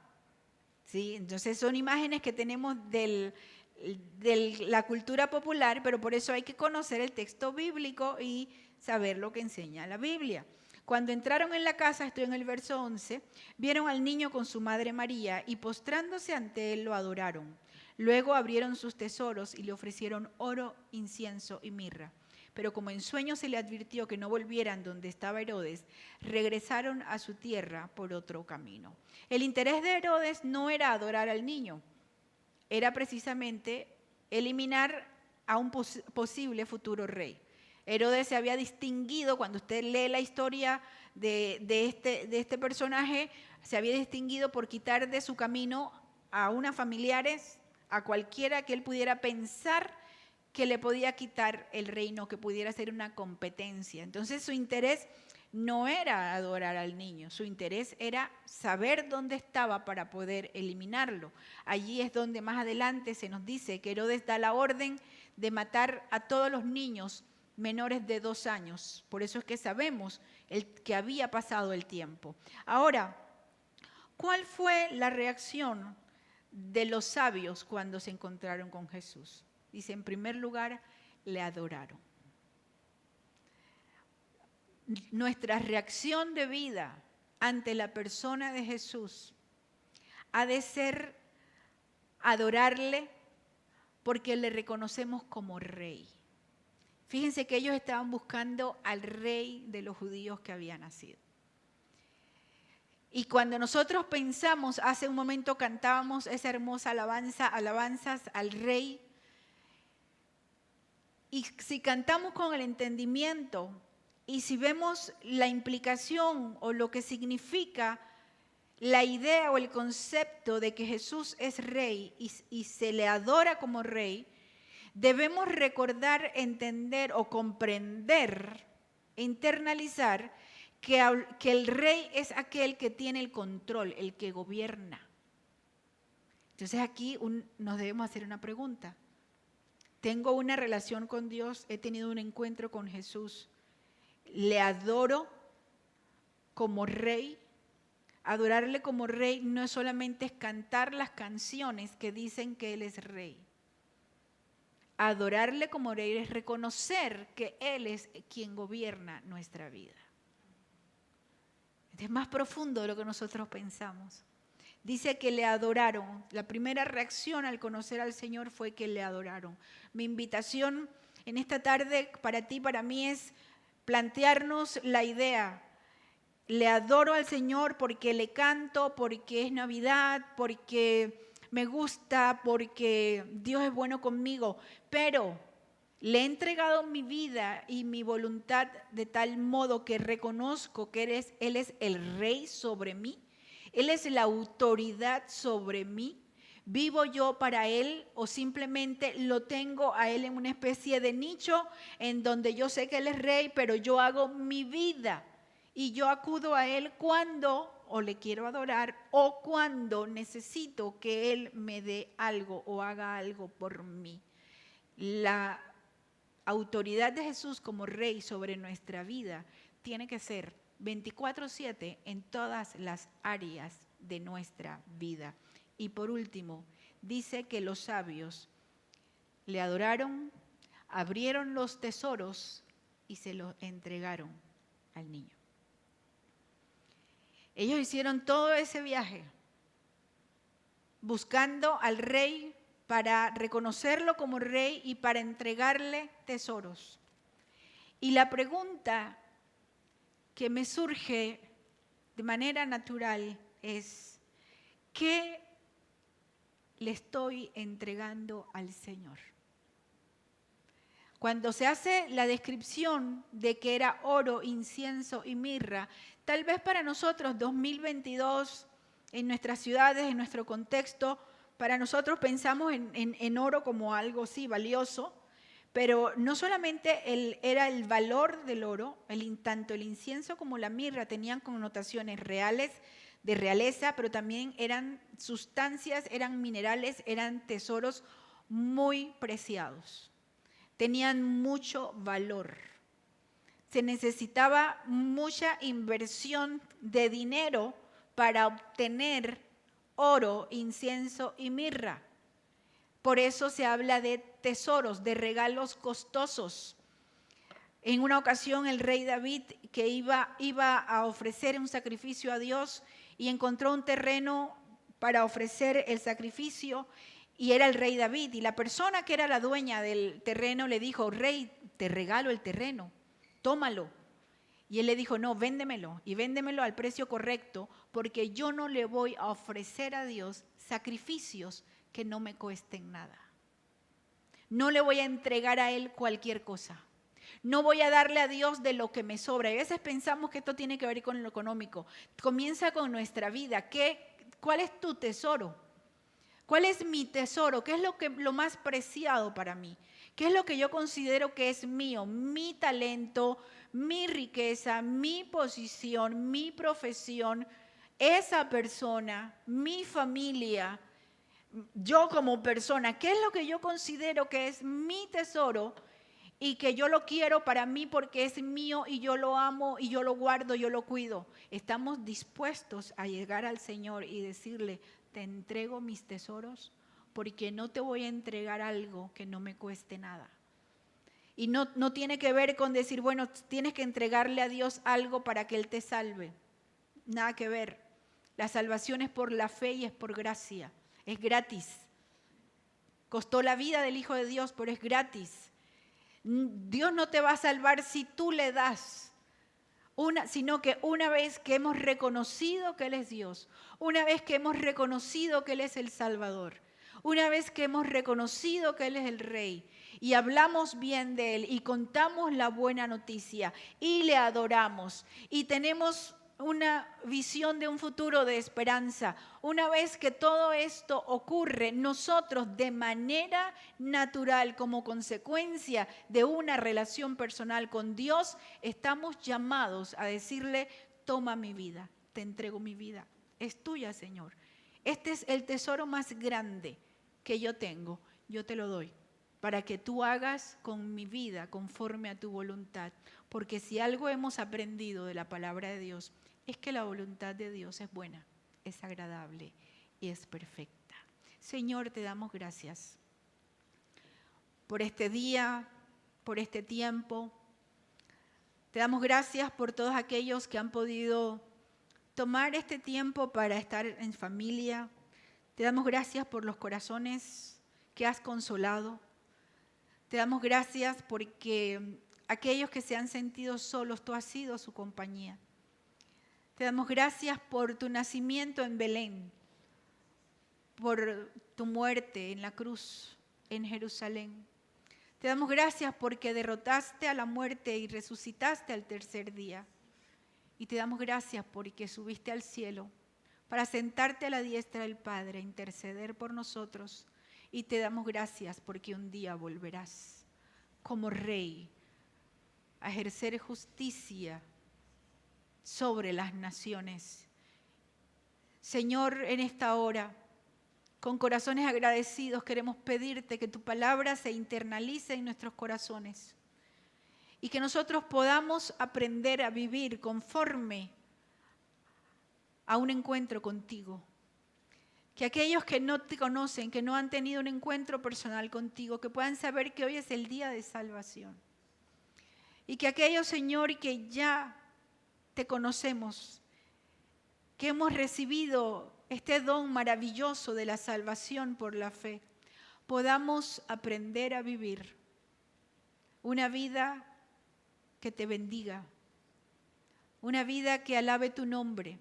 ¿Sí? Entonces son imágenes que tenemos de la cultura popular, pero por eso hay que conocer el texto bíblico y saber lo que enseña la Biblia. Cuando entraron en la casa, estoy en el verso 11, vieron al niño con su madre María y postrándose ante él lo adoraron. Luego abrieron sus tesoros y le ofrecieron oro, incienso y mirra. Pero como en sueño se le advirtió que no volvieran donde estaba Herodes, regresaron a su tierra por otro camino. El interés de Herodes no era adorar al niño, era precisamente eliminar a un posible futuro rey. Herodes se había distinguido, cuando usted lee la historia de este personaje, se había distinguido por quitar de su camino a unos familiares, a cualquiera que él pudiera pensar que le podía quitar el reino, que pudiera ser una competencia. Entonces su interés no era adorar al niño, su interés era saber dónde estaba para poder eliminarlo. Allí es donde más adelante se nos dice que Herodes da la orden de matar a todos los niños menores de 2 años. Por eso es que sabemos que había pasado el tiempo. Ahora, ¿cuál fue la reacción de los sabios cuando se encontraron con Jesús? Dice, en primer lugar, le adoraron. Nuestra reacción de vida ante la persona de Jesús ha de ser adorarle porque le reconocemos como rey. Fíjense que ellos estaban buscando al rey de los judíos que había nacido. Y cuando nosotros pensamos, hace un momento cantábamos esa hermosa alabanza, alabanzas al rey. Y si cantamos con el entendimiento y si vemos la implicación o lo que significa la idea o el concepto de que Jesús es rey y se le adora como rey, debemos recordar, entender o comprender, internalizar que el rey es aquel que tiene el control, el que gobierna. Entonces aquí nos debemos hacer una pregunta. Tengo una relación con Dios, he tenido un encuentro con Jesús, le adoro como rey. Adorarle como rey no es solamente cantar las canciones que dicen que Él es rey. Adorarle como rey es reconocer que Él es quien gobierna nuestra vida. Es más profundo de lo que nosotros pensamos. Dice que le adoraron. La primera reacción al conocer al Señor fue que le adoraron. Mi invitación en esta tarde para ti, para mí, es plantearnos la idea. Le adoro al Señor porque le canto, porque es Navidad, porque me gusta, porque Dios es bueno conmigo. Pero Le he entregado mi vida y mi voluntad de tal modo que reconozco que Él es el rey sobre mí. Él es la autoridad sobre mí. ¿Vivo yo para Él o simplemente lo tengo a Él en una especie de nicho en donde yo sé que Él es rey, pero yo hago mi vida y yo acudo a Él cuando o le quiero adorar o cuando necesito que Él me dé algo o haga algo por mí? La autoridad de Jesús como rey sobre nuestra vida tiene que ser 24/7 en todas las áreas de nuestra vida. Y por último, dice que los sabios le adoraron, abrieron los tesoros y se los entregaron al niño. Ellos hicieron todo ese viaje buscando al rey para reconocerlo como rey y para entregarle tesoros. Y la pregunta que me surge de manera natural es, ¿qué le estoy entregando al Señor? Cuando se hace la descripción de que era oro, incienso y mirra, tal vez para nosotros 2022, en nuestras ciudades, en nuestro contexto, para nosotros pensamos en oro como algo sí valioso, pero no solamente era el valor del oro, tanto el incienso como la mirra tenían connotaciones reales, de realeza, pero también eran sustancias, eran minerales, eran tesoros muy preciados. Tenían mucho valor. Se necesitaba mucha inversión de dinero para obtener oro, incienso y mirra. Por eso se habla de tesoros, de regalos costosos. En una ocasión el rey David, que iba a ofrecer un sacrificio a Dios y encontró un terreno para ofrecer el sacrificio, y era el rey David, y la persona que era la dueña del terreno le dijo: rey, te regalo el terreno, tómalo. Y él le dijo: no, véndemelo, y véndemelo al precio correcto, porque yo no le voy a ofrecer a Dios sacrificios que no me cuesten nada. No le voy a entregar a Él cualquier cosa. No voy a darle a Dios de lo que me sobra. Y a veces pensamos que esto tiene que ver con lo económico. Comienza con nuestra vida. ¿Cuál es tu tesoro? ¿Cuál es mi tesoro? ¿Qué es lo más preciado para mí? ¿Qué es lo que yo considero que es mío? Mi talento, mi riqueza, mi posición, mi profesión, esa persona, mi familia, yo como persona. ¿Qué es lo que yo considero que es mi tesoro y que yo lo quiero para mí porque es mío y yo lo amo y yo lo guardo, yo lo cuido? ¿Estamos dispuestos a llegar al Señor y decirle: te entrego mis tesoros porque no te voy a entregar algo que no me cueste nada? Y no tiene que ver con decir, bueno, tienes que entregarle a Dios algo para que Él te salve. Nada que ver. La salvación es por la fe y es por gracia. Es gratis. Costó la vida del Hijo de Dios, pero es gratis. Dios no te va a salvar si tú le das, sino que una vez que hemos reconocido que Él es Dios, una vez que hemos reconocido que Él es el Salvador, una vez que hemos reconocido que Él es el Rey y hablamos bien de Él y contamos la buena noticia y le adoramos y tenemos una visión de un futuro de esperanza. Una vez que todo esto ocurre, nosotros de manera natural, como consecuencia de una relación personal con Dios, estamos llamados a decirle: toma mi vida, te entrego mi vida, es tuya, Señor. Este es el tesoro más grande que yo tengo, yo te lo doy, para que tú hagas con mi vida conforme a tu voluntad. Porque si algo hemos aprendido de la palabra de Dios, es que la voluntad de Dios es buena, es agradable y es perfecta. Señor, te damos gracias por este día, por este tiempo. Te damos gracias por todos aquellos que han podido tomar este tiempo para estar en familia. Te damos gracias por los corazones que has consolado. Te damos gracias porque aquellos que se han sentido solos, tú has sido su compañía. Te damos gracias por tu nacimiento en Belén, por tu muerte en la cruz en Jerusalén. Te damos gracias porque derrotaste a la muerte y resucitaste al tercer día. Y te damos gracias porque subiste al cielo para sentarte a la diestra del Padre, interceder por nosotros. Y te damos gracias porque un día volverás como Rey a ejercer justicia sobre las naciones. Señor, en esta hora, con corazones agradecidos, queremos pedirte que tu palabra se internalice en nuestros corazones y que nosotros podamos aprender a vivir conforme a un encuentro contigo. Que aquellos que no te conocen, que no han tenido un encuentro personal contigo, que puedan saber que hoy es el día de salvación. Y que aquellos, Señor, que ya te conocemos, que hemos recibido este don maravilloso de la salvación por la fe, podamos aprender a vivir una vida que te bendiga, una vida que alabe tu nombre,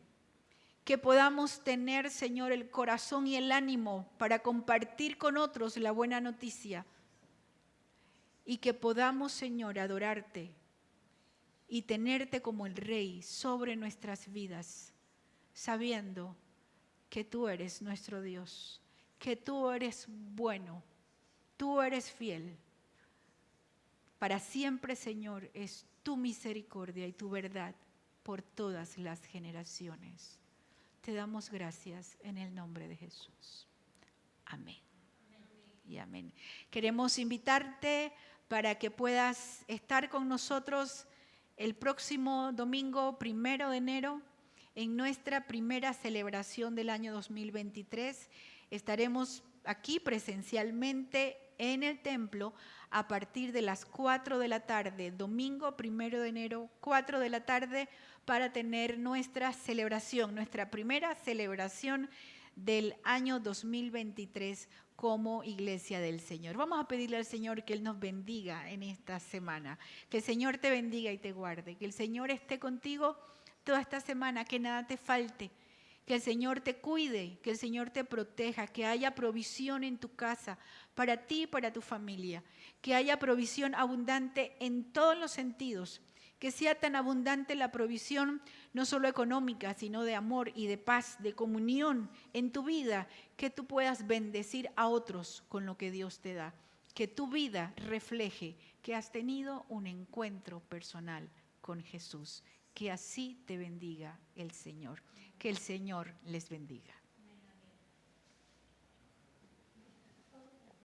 que podamos tener, Señor, el corazón y el ánimo para compartir con otros la buena noticia y que podamos, Señor, adorarte y tenerte como el Rey sobre nuestras vidas, sabiendo que tú eres nuestro Dios, que tú eres bueno, tú eres fiel. Para siempre, Señor, es tu misericordia y tu verdad por todas las generaciones. Te damos gracias en el nombre de Jesús. Amén. Y amén. Queremos invitarte para que puedas estar con nosotros el próximo domingo 1 de enero en nuestra primera celebración del año 2023. Estaremos aquí presencialmente en el templo a partir de las 4 de la tarde, domingo 1 de enero, 4 de la tarde, para tener nuestra celebración, nuestra primera celebración del año 2023 como Iglesia del Señor. Vamos a pedirle al Señor que Él nos bendiga en esta semana, que el Señor te bendiga y te guarde, que el Señor esté contigo toda esta semana, que nada te falte, que el Señor te cuide, que el Señor te proteja, que haya provisión en tu casa, para ti y para tu familia, que haya provisión abundante en todos los sentidos, que sea tan abundante la provisión no solo económica, sino de amor y de paz, de comunión en tu vida, que tú puedas bendecir a otros con lo que Dios te da, que tu vida refleje que has tenido un encuentro personal con Jesús. Que así te bendiga el Señor. Que el Señor les bendiga.